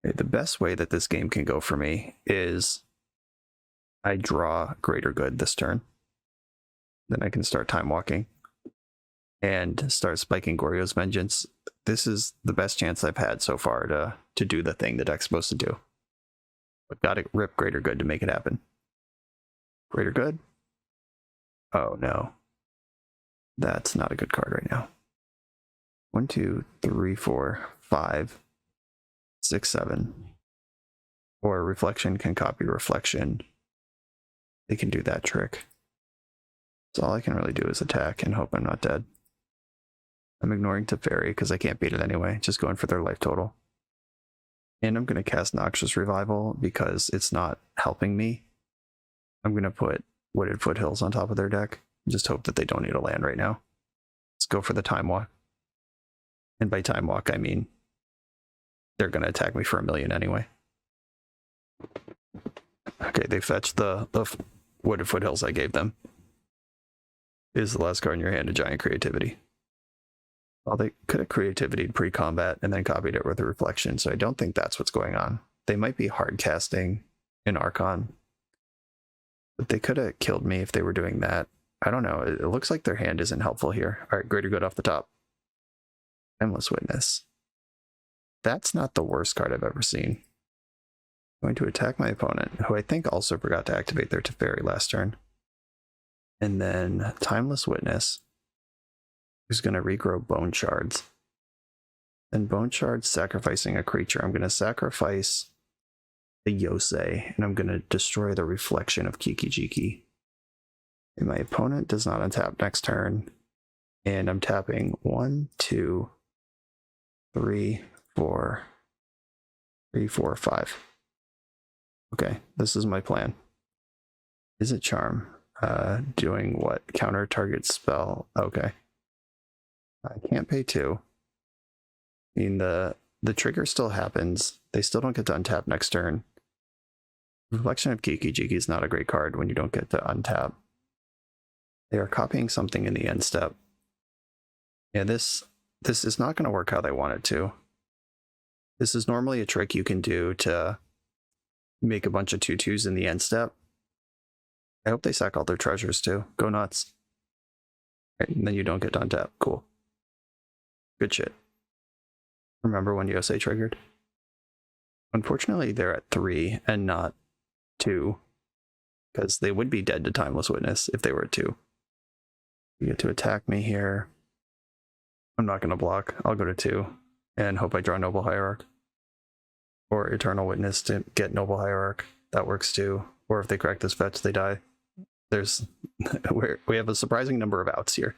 Okay, the best way that this game can go for me is I draw Greater Good this turn. Then I can start time walking and start spiking Goryo's Vengeance. This is the best chance I've had so far to do the thing the deck's supposed to do. But gotta rip Greater Good to make it happen. Greater Good? Oh no. That's not a good card right now. 1, 2, 3, 4, 5, 6, 7. Or Reflection can copy Reflection. They can do that trick. So all I can really do is attack and hope I'm not dead. I'm ignoring Teferi because I can't beat it anyway, just going for their life total. And I'm going to cast Noxious Revival because it's not helping me. I'm going to put Wooded Foothills on top of their deck. Just hope that they don't need a land right now. Let's go for the Time Walk. And by Time Walk, I mean they're going to attack me for 1 million anyway. Okay, they fetched the Wooded Foothills I gave them. Is the last card in your hand a Giant Creativity? Well, they could have creativity pre-combat and then copied it with a Reflection, so I don't think that's what's going on. They might be hard casting an Archon, but they could have killed me if they were doing that. I don't know. It looks like their hand isn't helpful here. All right, Greater Good off the top. Endless Witness. That's not the worst card I've ever seen. I'm going to attack my opponent, who I think also forgot to activate their Teferi last turn. And then Timeless Witness, who's going to regrow Bone Shards. And Bone Shards sacrificing a creature. I'm going to sacrifice the Yosei, and I'm going to destroy the Reflection of Kiki-Jiki. And my opponent does not untap next turn. And I'm tapping 1, 2, 3, 4, 5. Okay, this is my plan. Is it Charm? Doing what? Counter target spell. Okay. I can't pay 2. I mean, the trigger still happens. They still don't get to untap next turn. Reflection of Kiki-Jiki is not a great card when you don't get to untap. They are copying something in the end step. Yeah, this is not going to work how they want it to. This is normally a trick you can do to make a bunch of 2/2s in the end step. I hope they sack all their treasures too. Go nuts. Right, and then you don't get to untap. Cool. Good shit. Remember when Yosei triggered? Unfortunately, they're at 3 and not 2. because they would be dead to Timeless Witness if they were 2. You get to attack me here. I'm not going to block. I'll go to 2 and hope I draw Noble Hierarch. Or Eternal Witness to get Noble Hierarch. That works too. Or if they crack this fetch, they die. There's we have a surprising number of outs here.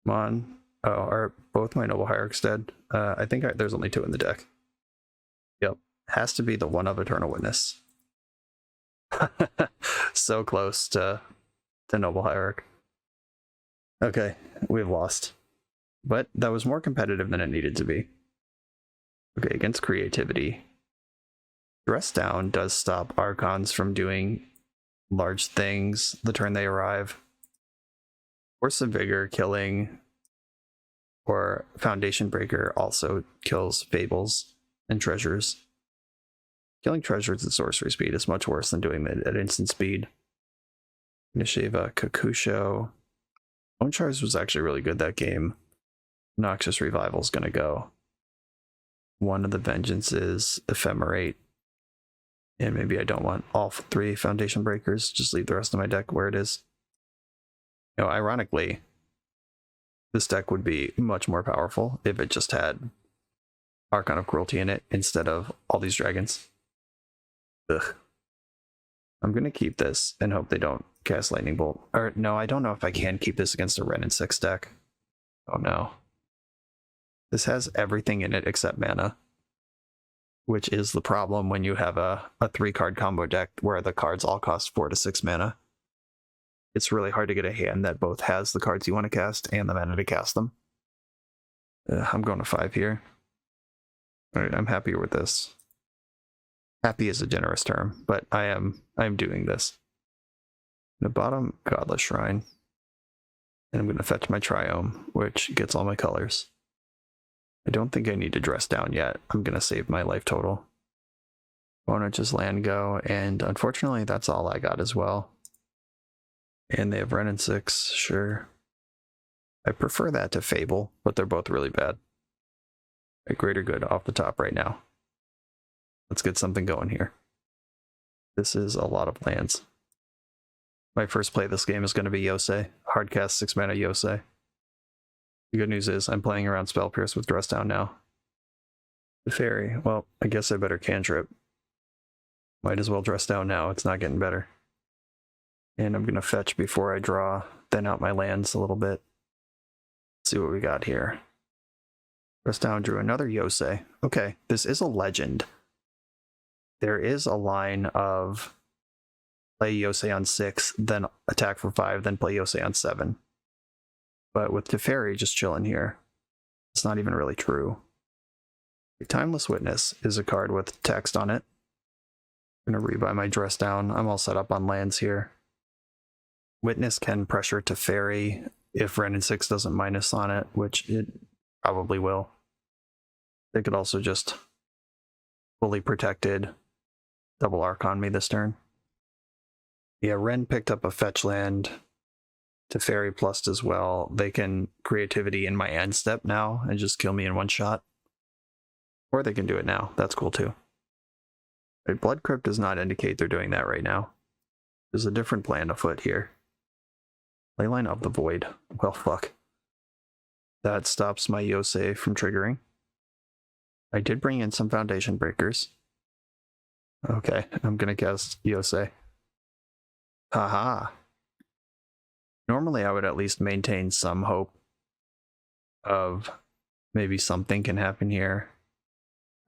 Come on. Oh, are both my Noble Hierarchs dead? I think there's only 2 in the deck. Yep. Has to be the one of Eternal Witness. So close to Noble Hierarch. Okay, we've lost. But that was more competitive than it needed to be. Okay, against creativity. Dress Down does stop Archons from doing large things the turn they arrive. Force of Vigor killing, or Foundation Breaker also kills Fables and Treasures. Killing Treasures at sorcery speed is much worse than doing it at instant speed. Nisheva, Kakusho. Bone Shards was actually really good that game. Noxious Revival's gonna go. One of the Vengeances, Ephemerate. And maybe I don't want all 3 Foundation Breakers. Just leave the rest of my deck where it is. You know, ironically, this deck would be much more powerful if it just had Archon of Cruelty in it instead of all these dragons. Ugh. I'm going to keep this and hope they don't cast Lightning Bolt. Or no, I don't know if I can keep this against a Ren and 6 deck. Oh no. This has everything in it except mana, which is the problem when you have a 3-card combo deck where the cards all cost 4 to 6 mana. It's really hard to get a hand that both has the cards you want to cast and the mana to cast them. I'm going to 5 here. Alright, I'm happier with this. Happy is a generous term, but I am doing this. The bottom, Godless Shrine. And I'm going to fetch my Triome, which gets all my colors. I don't think I need to dress down yet. I'm going to save my life total. Won't just land go, and unfortunately that's all I got as well. And they have Ren and 6, sure. I prefer that to Fable, but they're both really bad. A Greater Good off the top right now. Let's get something going here. This is a lot of lands. My first play of this game is going to be Yosei. Hardcast 6 mana Yosei. The good news is I'm playing around Spell Pierce with Dress Down now. The Fairy, well, I guess I better cantrip. Might as well Dress Down now, it's not getting better. And I'm going to fetch before I draw, thin out my lands a little bit. Let's see what we got here. Dress Down drew another Yosei. Okay, this is a legend. There is a line of play Yosei on 6, then attack for 5, then play Yosei on 7. But with Teferi just chilling here, it's not even really true. Timeless Witness is a card with text on it. I'm going to rebuy my Dress Down. I'm all set up on lands here. Witness can pressure Teferi if Ren and 6 doesn't minus on it, which it probably will. They could also just fully protected double Archon me this turn. Yeah, Ren picked up a fetch land. Teferi plus as well. They can creativity in my end step now and just kill me in one shot. Or they can do it now. That's cool too. Right, Blood Crypt does not indicate they're doing that right now. There's a different plan afoot here. Leyline of the Void. Well, fuck. That stops my Yosei from triggering. I did bring in some Foundation Breakers. Okay, I'm gonna cast Yosei. Haha. Normally I would at least maintain some hope of maybe something can happen here.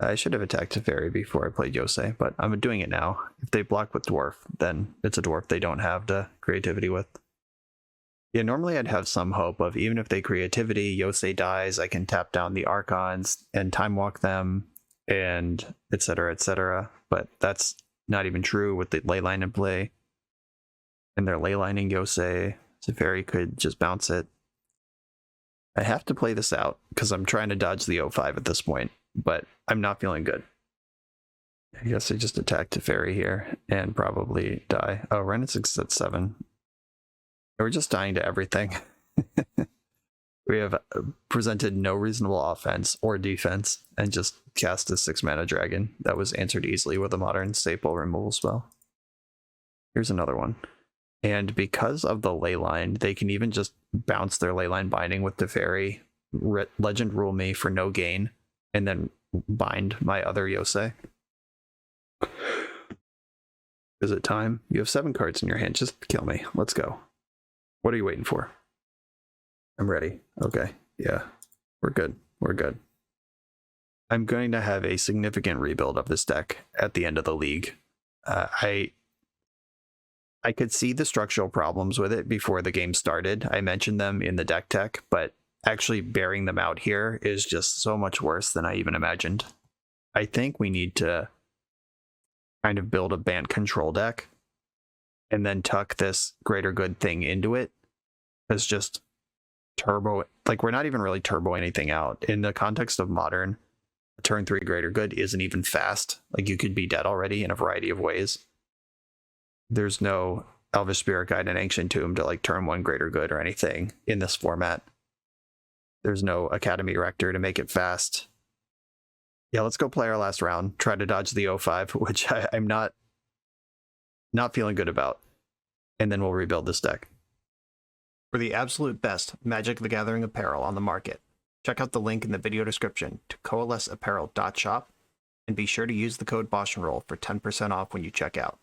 I should have attacked Teferi before I played Yosei, but I'm doing it now. If they block with Dwarf, then it's a Dwarf they don't have the creativity with. Yeah, normally I'd have some hope of even if they creativity, Yosei dies, I can tap down the Archons and time walk them, and etc., etc. But that's not even true with the Leyline in play. And they're Leylining Yosei. Teferi could just bounce it. I have to play this out because I'm trying to dodge the 0-5 at this point, but I'm not feeling good. I guess I just attack Teferi here and probably die. Oh, Renaissance at 7. We're just dying to everything. We have presented no reasonable offense or defense and just cast a 6 mana dragon that was answered easily with a modern staple removal spell. Here's another one. And because of the Leyline, they can even just bounce their Leyline binding with Teferi, Legend Rule me for no gain, and then bind my other Yosei. Is it time? You have 7 cards in your hand. Just kill me. Let's go. What are you waiting for? I'm ready. Okay. Yeah. We're good. We're good. I'm going to have a significant rebuild of this deck at the end of the league. I could see the structural problems with it before the game started. I mentioned them in the deck tech, but actually bearing them out here is just so much worse than I even imagined. I think we need to kind of build a Bant control deck and then tuck this Greater Good thing into it as just turbo. Like, we're not even really turbo anything out. In the context of Modern, a turn 3 Greater Good isn't even fast. Like, you could be dead already in a variety of ways. There's no Elvish Spirit Guide and Ancient Tomb to like turn 1 Greater Good or anything in this format. There's no Academy Rector to make it fast. Yeah, let's go play our last round. Try to dodge the 05, which I'm not feeling good about. And then we'll rebuild this deck. For the absolute best Magic the Gathering apparel on the market, check out the link in the video description to coalesceapparel.shop, and be sure to use the code BoshNRoll for 10% off when you check out.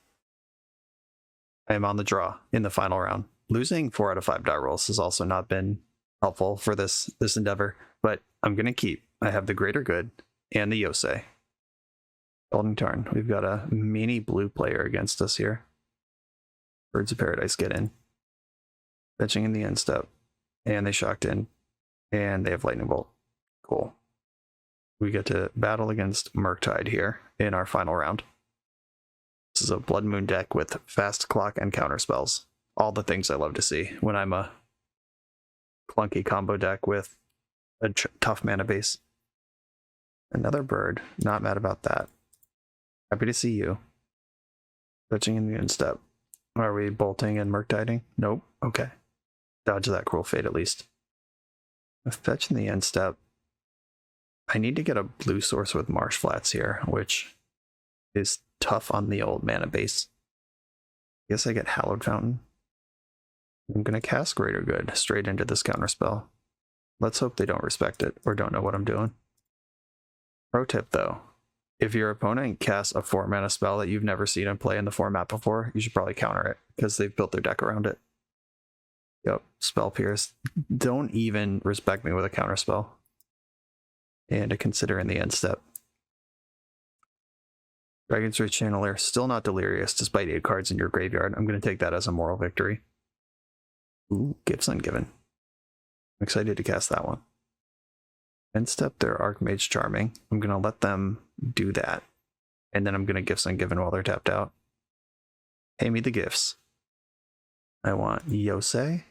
I am on the draw in the final round. Losing 4 out of 5 die rolls has also not been helpful for this endeavor, but I'm going to keep. I have the Greater Good and the Yosei. Golden Tarn. We've got a mini blue player against us here. Birds of Paradise get in. Fetching in the end step. And they shocked in. And they have Lightning Bolt. Cool. We get to battle against Murktide here in our final round. This is a Blood Moon deck with fast clock and counter spells. All the things I love to see when I'm a clunky combo deck with a tough mana base. Another bird. Not mad about that. Happy to see you. Fetching in the end step. Are we bolting and Murktiding? Nope. Okay. Dodge that Cruel Fate at least. Fetch in the end step. I need to get a blue source with Marsh Flats here, which is tough on the old mana base. Guess I get Hallowed Fountain. I'm going to cast Greater Good straight into this counterspell. Let's hope they don't respect it or don't know what I'm doing. Pro tip though, if your opponent casts a 4 mana spell that you've never seen them play in the format before, you should probably counter it because they've built their deck around it. Yep, Spell Pierce. Don't even respect me with a counterspell. And to consider in the end step. Dragon's Rage Channeler, still not delirious despite 8 cards in your graveyard. I'm going to take that as a moral victory. Ooh, Gifts Ungiven. I'm excited to cast that one. End step, their Archmage Charming. I'm going to let them do that. And then I'm going to Gifts Ungiven while they're tapped out. Pay me the gifts. I want Yosei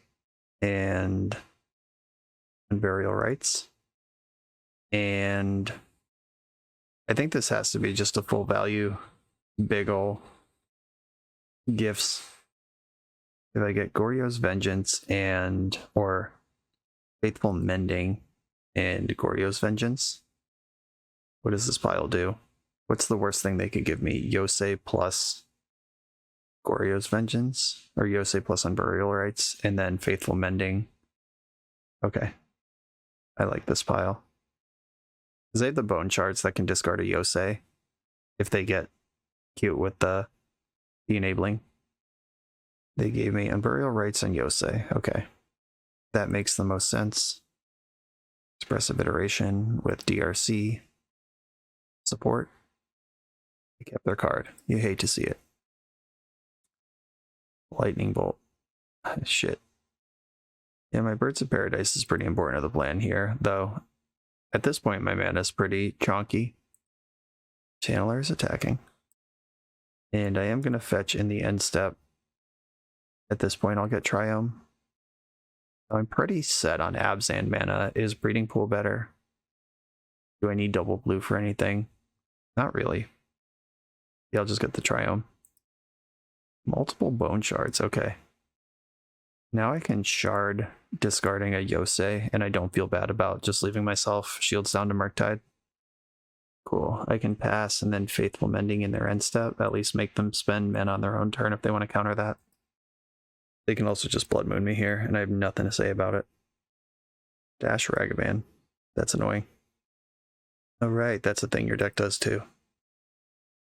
and Burial Rites. And I think this has to be just a full value big ol' gifts. If I get Goryo's Vengeance or Faithful Mending and Goryo's Vengeance, what does this pile do? What's the worst thing they could give me? Yosei plus Goryo's Vengeance, or Yosei plus Unburial Rites, and then Faithful Mending. Okay. I like this pile. Because they have the Bone Shards that can discard a Yosei if they get cute with the enabling. They gave me Unburial Rites and Yosei. Okay. That makes the most sense. Expressive Iteration with DRC support. They kept their card. You hate to see it. Lightning Bolt. Shit. Yeah, my Birds of Paradise is pretty important to the plan here, though. At this point, my mana is pretty chonky. Channeler is attacking. And I am going to fetch in the end step. At this point, I'll get Triome. I'm pretty set on Abzan mana. Is Breeding Pool better? Do I need double blue for anything? Not really. Yeah, I'll just get the Triome. Multiple Bone Shards, okay. Now I can shard discarding a Yosei, and I don't feel bad about just leaving myself shields down to Murktide. Cool. I can pass and then Faithful Mending in their end step. At least make them spend mana on their own turn if they want to counter that. They can also just Blood Moon me here, and I have nothing to say about it. Dash Ragavan. That's annoying. Alright, that's a thing your deck does too.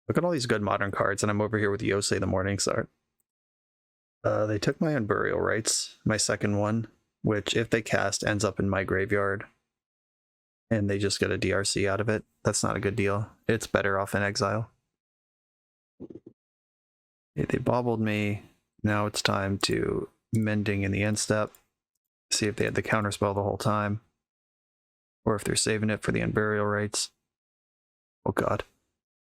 Look at all these good modern cards, and I'm over here with Yosei the Morningstar. They took my Unburial Rites, my second one, which if they cast ends up in my graveyard. And they just get a DRC out of it. That's not a good deal. It's better off in exile. Okay, they bobbled me. Now it's time to Mending in the end step. See if they had the counterspell the whole time. Or if they're saving it for the Unburial Rites. Oh god.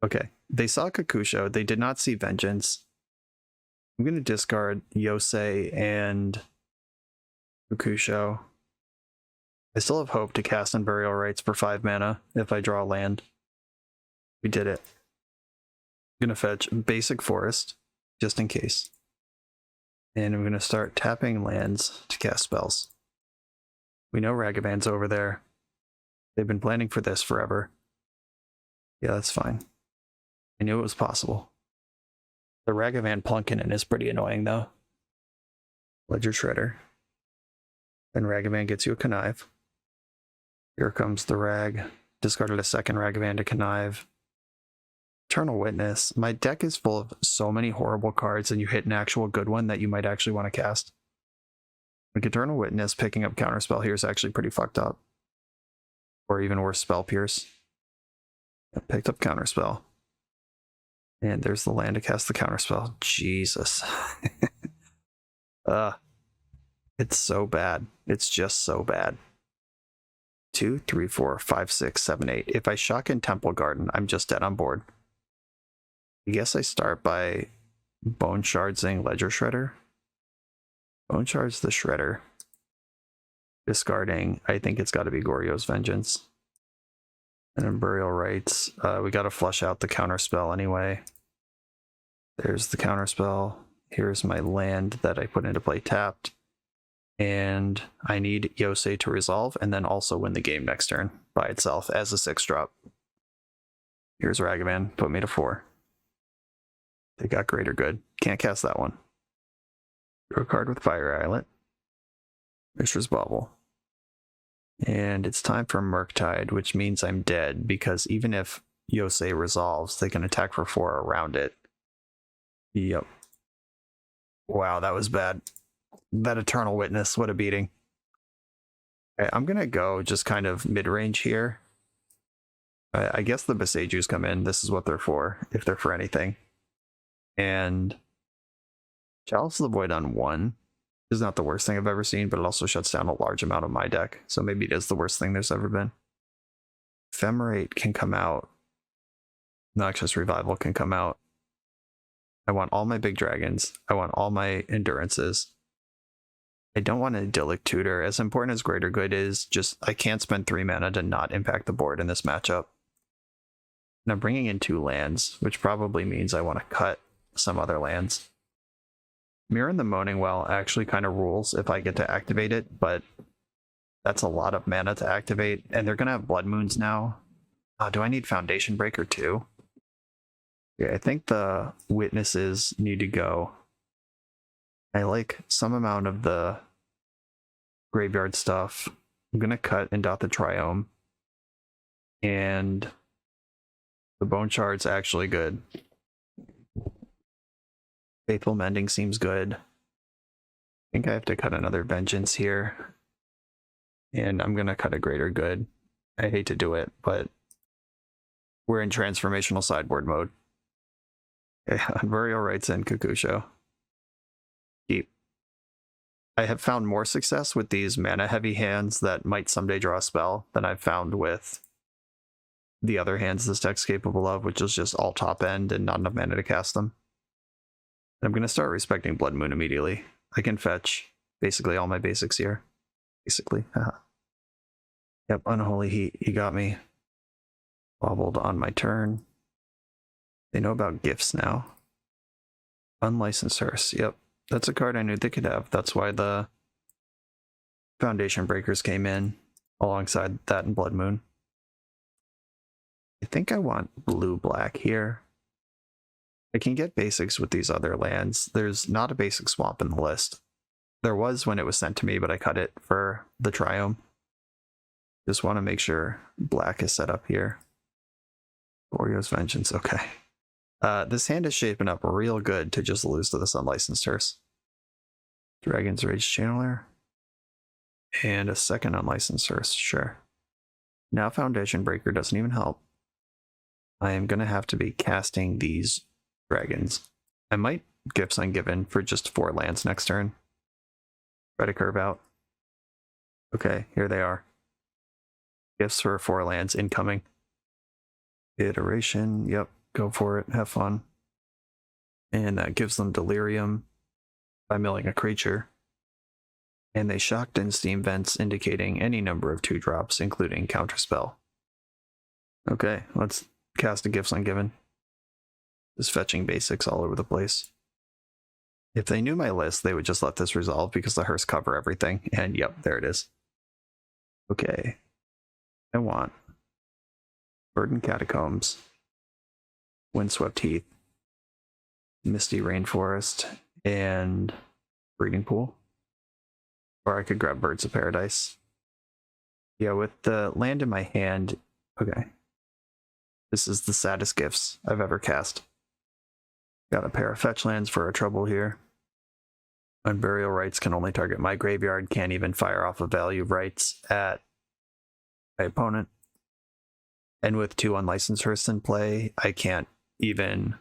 Okay, they saw Kakusho. They did not see Vengeance. I'm going to discard Yosei and Kakusho. I still have hope to cast Unburial Rites for 5 mana if I draw a land. We did it. I'm going to fetch Basic Forest, just in case. And I'm going to start tapping lands to cast spells. We know Ragavan's over there. They've been planning for this forever. Yeah, that's fine. I knew it was possible. The Ragavan Plunkinen is pretty annoying, though. Ledger Shredder. Then Ragavan gets you a Connive. Here comes the Rag. Discarded a second Ragavan to Connive. Eternal Witness. My deck is full of so many horrible cards, and you hit an actual good one that you might actually want to cast. Like Eternal Witness picking up Counterspell here is actually pretty fucked up. Or even worse, Spell Pierce. I picked up Counterspell. And there's the land to cast the Counterspell. Jesus. It's so bad. It's just so bad. 2, 3, 4, 5, 6, 7, 8. If I shock in Temple Garden, I'm just dead on board. I guess I start by Bone Shardsing Ledger Shredder. Bone Shards the Shredder. Discarding, I think it's got to be Goryo's Vengeance. And then Burial Rites. We got to flush out the Counterspell anyway. There's the Counterspell. Here's my land that I put into play tapped. And I need Yosei to resolve and then also win the game next turn by itself as a 6-drop. Here's Ragavan. Put me to 4. They got Greater Good. Can't cast that one. Draw a card with Fire Islet. Mishra's Bauble. And it's time for Murktide, which means I'm dead, because even if Yosei resolves, they can attack for 4 around it. Yep. Wow, that was bad. That Eternal Witness, what a beating. Okay, I'm going to go just kind of mid-range here. I guess the Besejus come in. This is what they're for, if they're for anything. And Chalice of the Void on 1 is not the worst thing I've ever seen, but it also shuts down a large amount of my deck. So maybe it is the worst thing there's ever been. Ephemerate can come out. Noxious Revival can come out. I want all my big dragons. I want all my endurances. I don't want an Idyllic Tutor. As important as Greater Good is, just I can't spend 3 mana to not impact the board in this matchup. And I'm bringing in 2 lands, which probably means I want to cut some other lands. Mirror in the Moaning Well actually kind of rules if I get to activate it, but that's a lot of mana to activate, and they're going to have Blood Moons now. Do I need Foundation Breaker too? Yeah, I think the Witnesses need to go. I like some amount of the graveyard stuff. I'm going to cut and dot the Triome. And the Bone Shard's actually good. Faithful Mending seems good. I think I have to cut another Vengeance here. And I'm going to cut a Greater Good. I hate to do it, but we're in transformational sideboard mode. Okay, Unburial Rites and Kakusho. Keep. I have found more success with these mana-heavy hands that might someday draw a spell than I've found with the other hands this deck's capable of, which is just all top end and not enough mana to cast them. I'm going to start respecting Blood Moon immediately. I can fetch basically all my basics here. Basically. Yep, Unholy Heat. He got me. Wobbled on my turn. They know about gifts now. Unlicensed Hearse. Yep, that's a card I knew they could have. That's why the Foundation Breakers came in alongside that and Blood Moon. I think I want blue-black here. I can get basics with these other lands. There's not a basic swamp in the list. There was when it was sent to me, but I cut it for the Triome. Just want to make sure black is set up here. Goryo's Vengeance, okay. This hand is shaping up real good to just lose to this unlicensed Hearse. Dragon's Rage Channeler. And a second unlicensed Hearse, sure. Now Foundation Breaker doesn't even help. I am going to have to be casting these dragons. I might Gifts Ungiven for just 4 lands next turn. Try to curve out. Okay, here they are. Gifts for 4 lands incoming. Iteration, yep, go for it, have fun. And that gives them Delirium by milling a creature. And they shocked in Steam Vents, indicating any number of 2-drops, including Counterspell. Okay, let's cast a Gifts Ungiven. Just fetching basics all over the place. If they knew my list, they would just let this resolve because the Hearse cover everything. And yep, there it is. Okay. I want Verdant Catacombs, Windswept Heath, Misty Rainforest, and Breeding Pool. Or I could grab Birds of Paradise. Yeah, with the land in my hand, okay. This is the saddest gifts I've ever cast. Got a pair of fetch lands for our trouble here. Unburial Rites can only target my graveyard, can't even fire off a value of rights at my opponent. And with 2 unlicensed Hearse in play, I can't even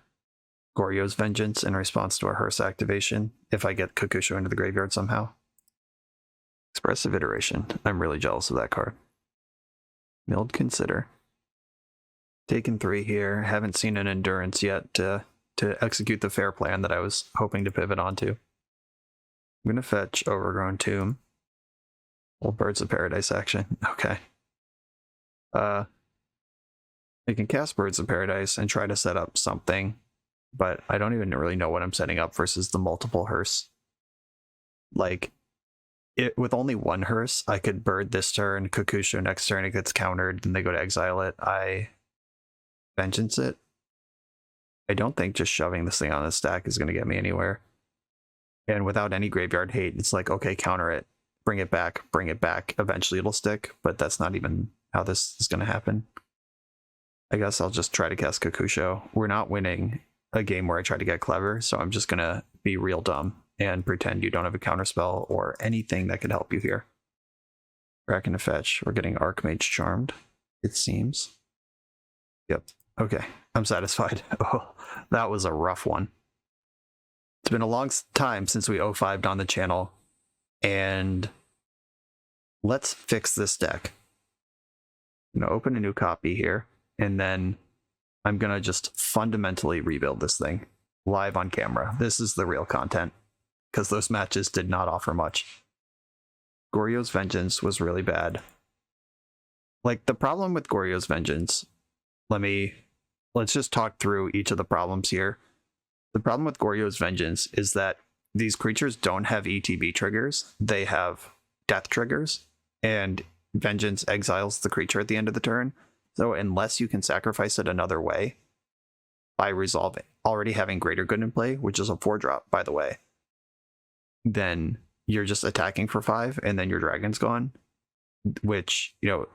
Goryo's Vengeance in response to a Hearse activation if I get Kakusho into the graveyard somehow. Expressive Iteration. I'm really jealous of that card. Milled Consider. Taken 3 here. Haven't seen an Endurance yet to execute the fair plan that I was hoping to pivot onto. I'm going to fetch Overgrown Tomb. Old Birds of Paradise action. Okay. I can cast Birds of Paradise and try to set up something, but I don't even really know what I'm setting up versus the multiple Hearse. Like, with only 1 Hearse, I could bird this turn, Kakusho next turn, it gets countered, then they go to exile it. I Vengeance it. I don't think just shoving this thing on the stack is going to get me anywhere. And without any graveyard hate, it's like, okay, counter it, bring it back, eventually it'll stick, but that's not even how this is going to happen. I guess I'll just try to cast Kakusho. We're not winning a game where I try to get clever, so I'm just going to be real dumb and pretend you don't have a counterspell or anything that could help you here. Kraken to fetch. We're getting Archmage Charmed, it seems. Yep. Okay. I'm satisfied. Oh, that was a rough one. It's been a long time since we 05'd on the channel, and let's fix this deck. I'm going to open a new copy here, and then I'm going to just fundamentally rebuild this thing live on camera. This is the real content, because those matches did not offer much. Goryo's Vengeance was really bad. Like, the problem with Goryo's Vengeance, let's just talk through each of the problems here. The problem with Goryo's Vengeance is that these creatures don't have ETB triggers. They have death triggers, and Vengeance exiles the creature at the end of the turn. So unless you can sacrifice it another way by resolving, already having Greater Good in play, which is a 4-drop, by the way, then you're just attacking for 5, and then your dragon's gone, which, you know,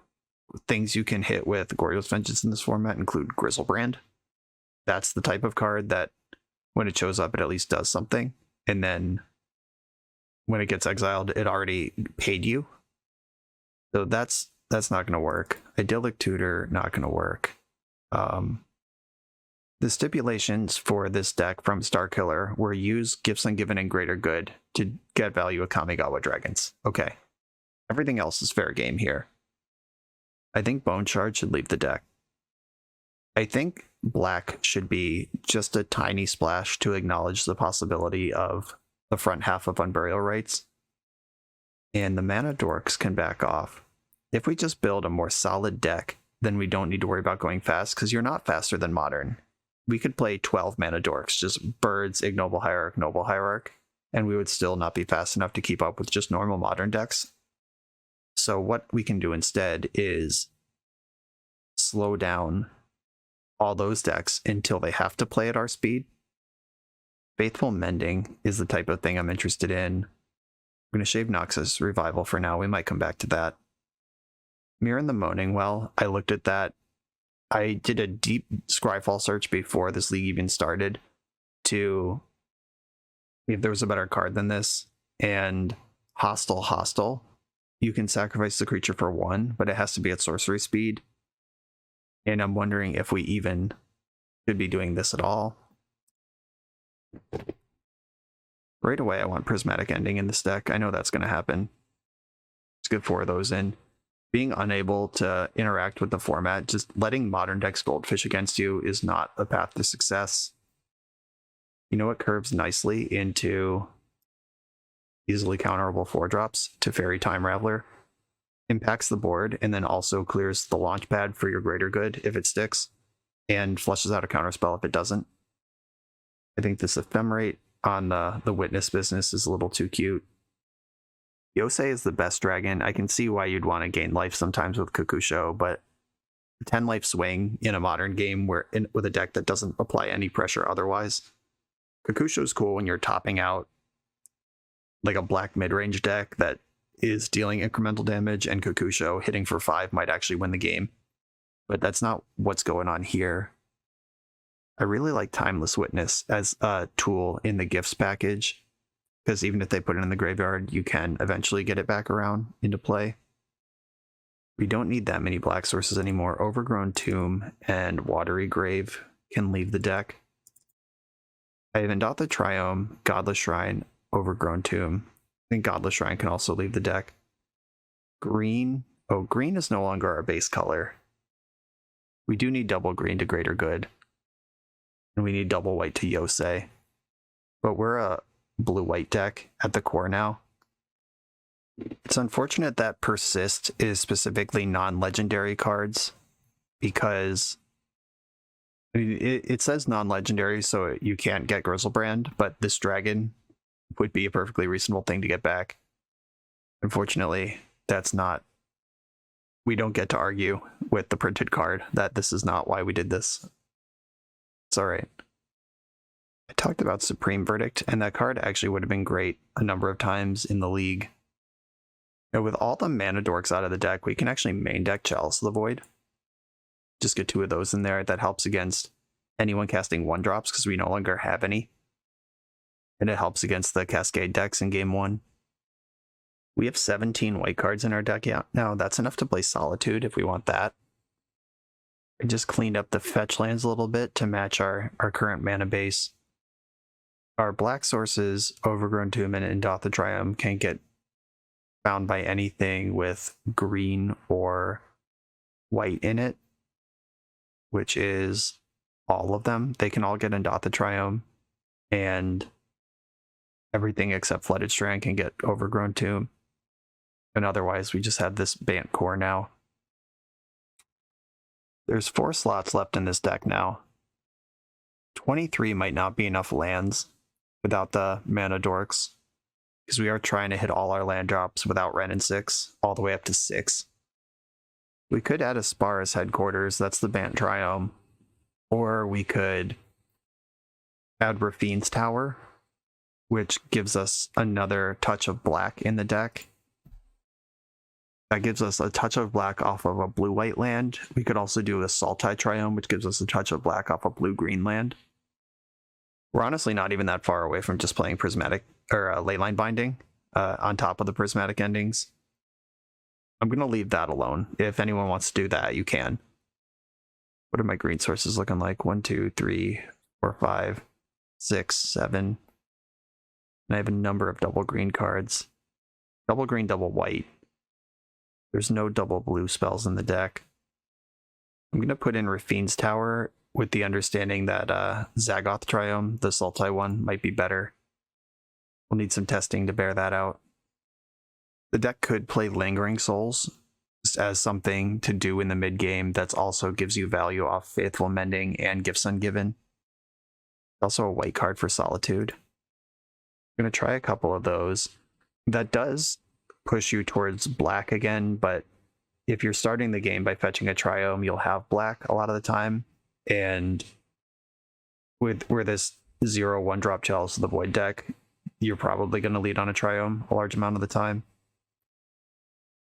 things you can hit with Goryo's Vengeance in this format include Grizzlebrand. That's the type of card that when it shows up, it at least does something. And then when it gets exiled, it already paid you. So that's not going to work. Idyllic Tutor, not going to work. The stipulations for this deck from Starkiller were use Gifts Ungiven and Greater Good to get value of Kamigawa Dragons. Okay. Everything else is fair game here. I think Bone Shard should leave the deck. I think black should be just a tiny splash to acknowledge the possibility of the front half of Unburial Rites. And the mana dorks can back off. If we just build a more solid deck, then we don't need to worry about going fast, because you're not faster than Modern. We could play 12 mana dorks, just Birds, Ignoble Hierarch, Noble Hierarch, and we would still not be fast enough to keep up with just normal Modern decks. So what we can do instead is slow down all those decks until they have to play at our speed. Faithful Mending is the type of thing I'm interested in. I'm going to shave Noxus Revival for now. We might come back to that. Mirror in the Moaning Well, I looked at that. I did a deep Scryfall search before this league even started to see if there was a better card than this. And Hostile. You can sacrifice the creature for 1, but it has to be at sorcery speed. And I'm wondering if we even should be doing this at all. Right away, I want Prismatic Ending in this deck. I know that's going to happen. Let's get 4 of those in. Being unable to interact with the format, just letting modern decks goldfish against you is not a path to success. You know, it curves nicely into easily counterable 4-drops to Fairy Time Raveler. Impacts the board and then also clears the launch pad for your Greater Good if it sticks, and flushes out a counterspell if it doesn't. I think this Ephemerate on the Witness business is a little too cute. Yosei is the best dragon. I can see why you'd want to gain life sometimes with Kakusho, but 10 life swing in a modern game with a deck that doesn't apply any pressure otherwise. Kakusho's cool when you're topping out like a black mid-range deck that is dealing incremental damage, and Kakusho hitting for 5 might actually win the game. But that's not what's going on here. I really like Timeless Witness as a tool in the gifts package, because even if they put it in the graveyard, you can eventually get it back around into play. We don't need that many black sources anymore. Overgrown Tomb and Watery Grave can leave the deck. I have Endotha Triome, Godless Shrine, Overgrown Tomb. I think Godless Shrine can also leave the deck. Green. Oh, green is no longer our base color. We do need double green to Greater Good. And we need double white to Yosei. But we're a blue-white deck at the core now. It's unfortunate that Persist is specifically non-legendary cards, because I mean, it says non-legendary, so you can't get Grizzlebrand, but this dragon would be a perfectly reasonable thing to get back. Unfortunately, that's not... We don't get to argue with the printed card that this is not why we did this. It's alright. I talked about Supreme Verdict, and that card actually would have been great a number of times in the league. And with all the mana dorks out of the deck, we can actually main deck Chalice of the Void. Just get 2 of those in there. That helps against anyone casting 1-drops, because we no longer have any. And it helps against the Cascade decks in game 1. We have 17 white cards in our deck now. That's enough to play Solitude if we want that. I just cleaned up the fetch lands a little bit to match our current mana base. Our black sources, Overgrown Tomb and Endotha Triome, can't get found by anything with green or white in it, which is all of them. They can all get Endotha Triome, and everything except Flooded Strand can get Overgrown Tomb. And otherwise, we just have this Bant core now. There's 4 slots left in this deck now. 23 might not be enough lands without the mana dorks, because we are trying to hit all our land drops without Wrenn and 6, all the way up to 6. We could add a Spar's Headquarters, that's the Bant Triome, or we could add Rafine's Tower, which gives us another touch of black in the deck. That gives us a touch of black off of a blue-white land. We could also do a Sultai Triome, which gives us a touch of black off a blue-green land. We're honestly not even that far away from just playing Prismatic or Leyline Binding on top of the Prismatic Endings. I'm going to leave that alone. If anyone wants to do that, you can. What are my green sources looking like? 1, 2, 3, 4, 5, 6, 7. And I have a number of double green cards. Double green, double white. There's no double blue spells in the deck. I'm going to put in Rafine's Tower with the understanding that Zagoth Triome, the Sultai one, might be better. We'll need some testing to bear that out. The deck could play Lingering Souls just as something to do in the mid game that also gives you value off Faithful Mending and Gifts Ungiven. Also a white card for Solitude. I'm going to try a couple of those. That does push you towards black again, but if you're starting the game by fetching a Triome, you'll have black a lot of the time. And with this 0/1 drop Chalice of the Void deck, you're probably going to lead on a Triome a large amount of the time.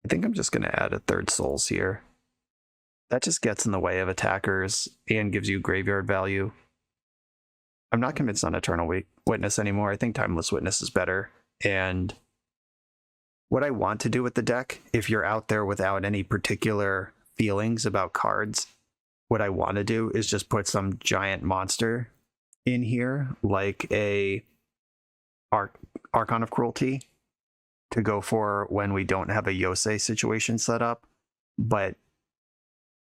I think I'm just going to add a third Souls here. That just gets in the way of attackers and gives you graveyard value. I'm not convinced on Eternal Witness anymore. I think Timeless Witness is better. And what I want to do with the deck, if you're out there without any particular feelings about cards, what I want to do is just put some giant monster in here, like a Archon of Cruelty, to go for when we don't have a Yosei situation set up. But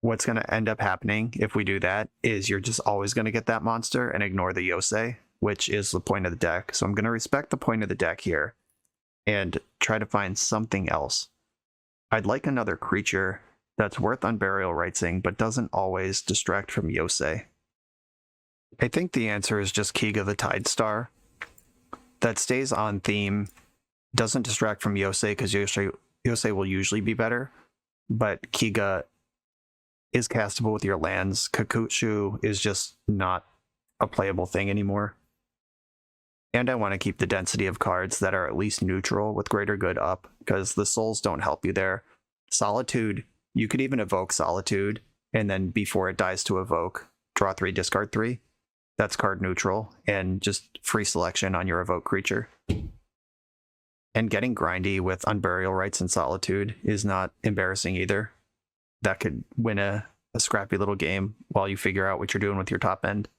what's going to end up happening if we do that is you're just always going to get that monster and ignore the Yosei, which is the point of the deck. So I'm going to respect the point of the deck here and try to find something else. I'd like another creature that's worth Unburial Rightsing, but doesn't always distract from Yosei. I think the answer is just Kiga the Tidestar. That stays on theme, doesn't distract from Yosei, because Yosei will usually be better, but Kiga is castable with your lands. Kakushu is just not a playable thing anymore. And I want to keep the density of cards that are at least neutral with Greater Good up, because the souls don't help you there. Solitude, you could even evoke Solitude, and then before it dies to evoke, draw 3, discard 3. That's card neutral, and just free selection on your evoke creature. And getting grindy with Unburial Rights and Solitude is not embarrassing either. That could win a scrappy little game while you figure out what you're doing with your top end.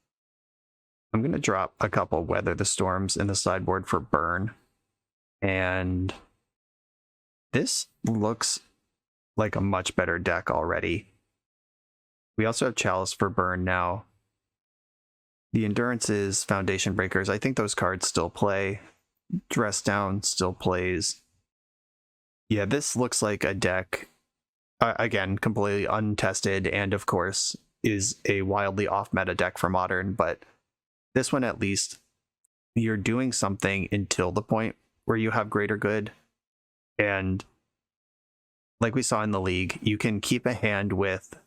I'm going to drop a couple Weather the Storms in the sideboard for burn. And this looks like a much better deck already. We also have Chalice for burn now. The Endurances, Foundation Breakers, I think those cards still play. Dress Down still plays. Yeah, this looks like a deck, again, completely untested, and of course is a wildly off-meta deck for Modern, but this one at least, you're doing something until the point where you have Greater Good. And like we saw in the league, you can keep a hand with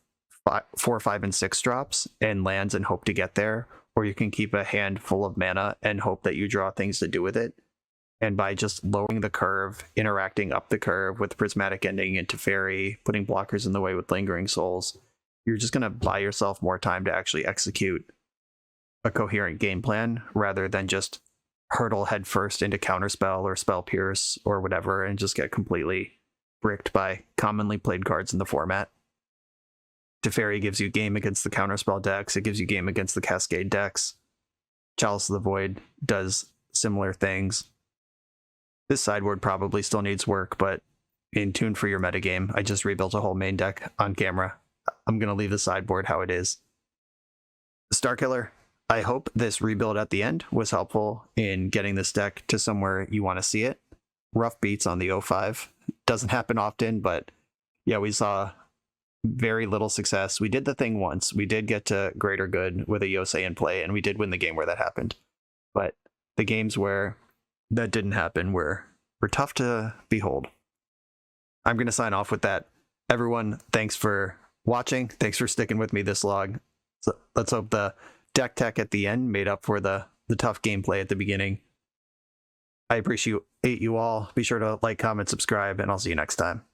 4, 5, and 6 drops and lands and hope to get there, or you can keep a hand full of mana and hope that you draw things to do with it. And by just lowering the curve, interacting up the curve with Prismatic Ending into Fairy, putting blockers in the way with Lingering Souls, you're just going to buy yourself more time to actually execute a coherent game plan, rather than just hurtle headfirst into Counterspell or Spell Pierce or whatever and just get completely bricked by commonly played cards in the format. Teferi gives you game against the Counterspell decks, it gives you game against the Cascade decks. Chalice of the Void does similar things. This sideboard probably still needs work, but in tune for your metagame, I just rebuilt a whole main deck on camera. I'm going to leave the sideboard how it is. Starkiller, I hope this rebuild at the end was helpful in getting this deck to somewhere you want to see it. Rough beats on the 0-5. Doesn't happen often, but yeah, we saw very little success. We did the thing once. We did get to Greater Good with a Yosei in play, and we did win the game where that happened. But the games where that didn't happen were tough to behold. I'm going to sign off with that. Everyone, thanks for watching. Thanks for sticking with me this long. So let's hope the deck tech at the end made up for the tough gameplay at the beginning. I appreciate you all. Be sure to like, comment, subscribe, and I'll see you next time.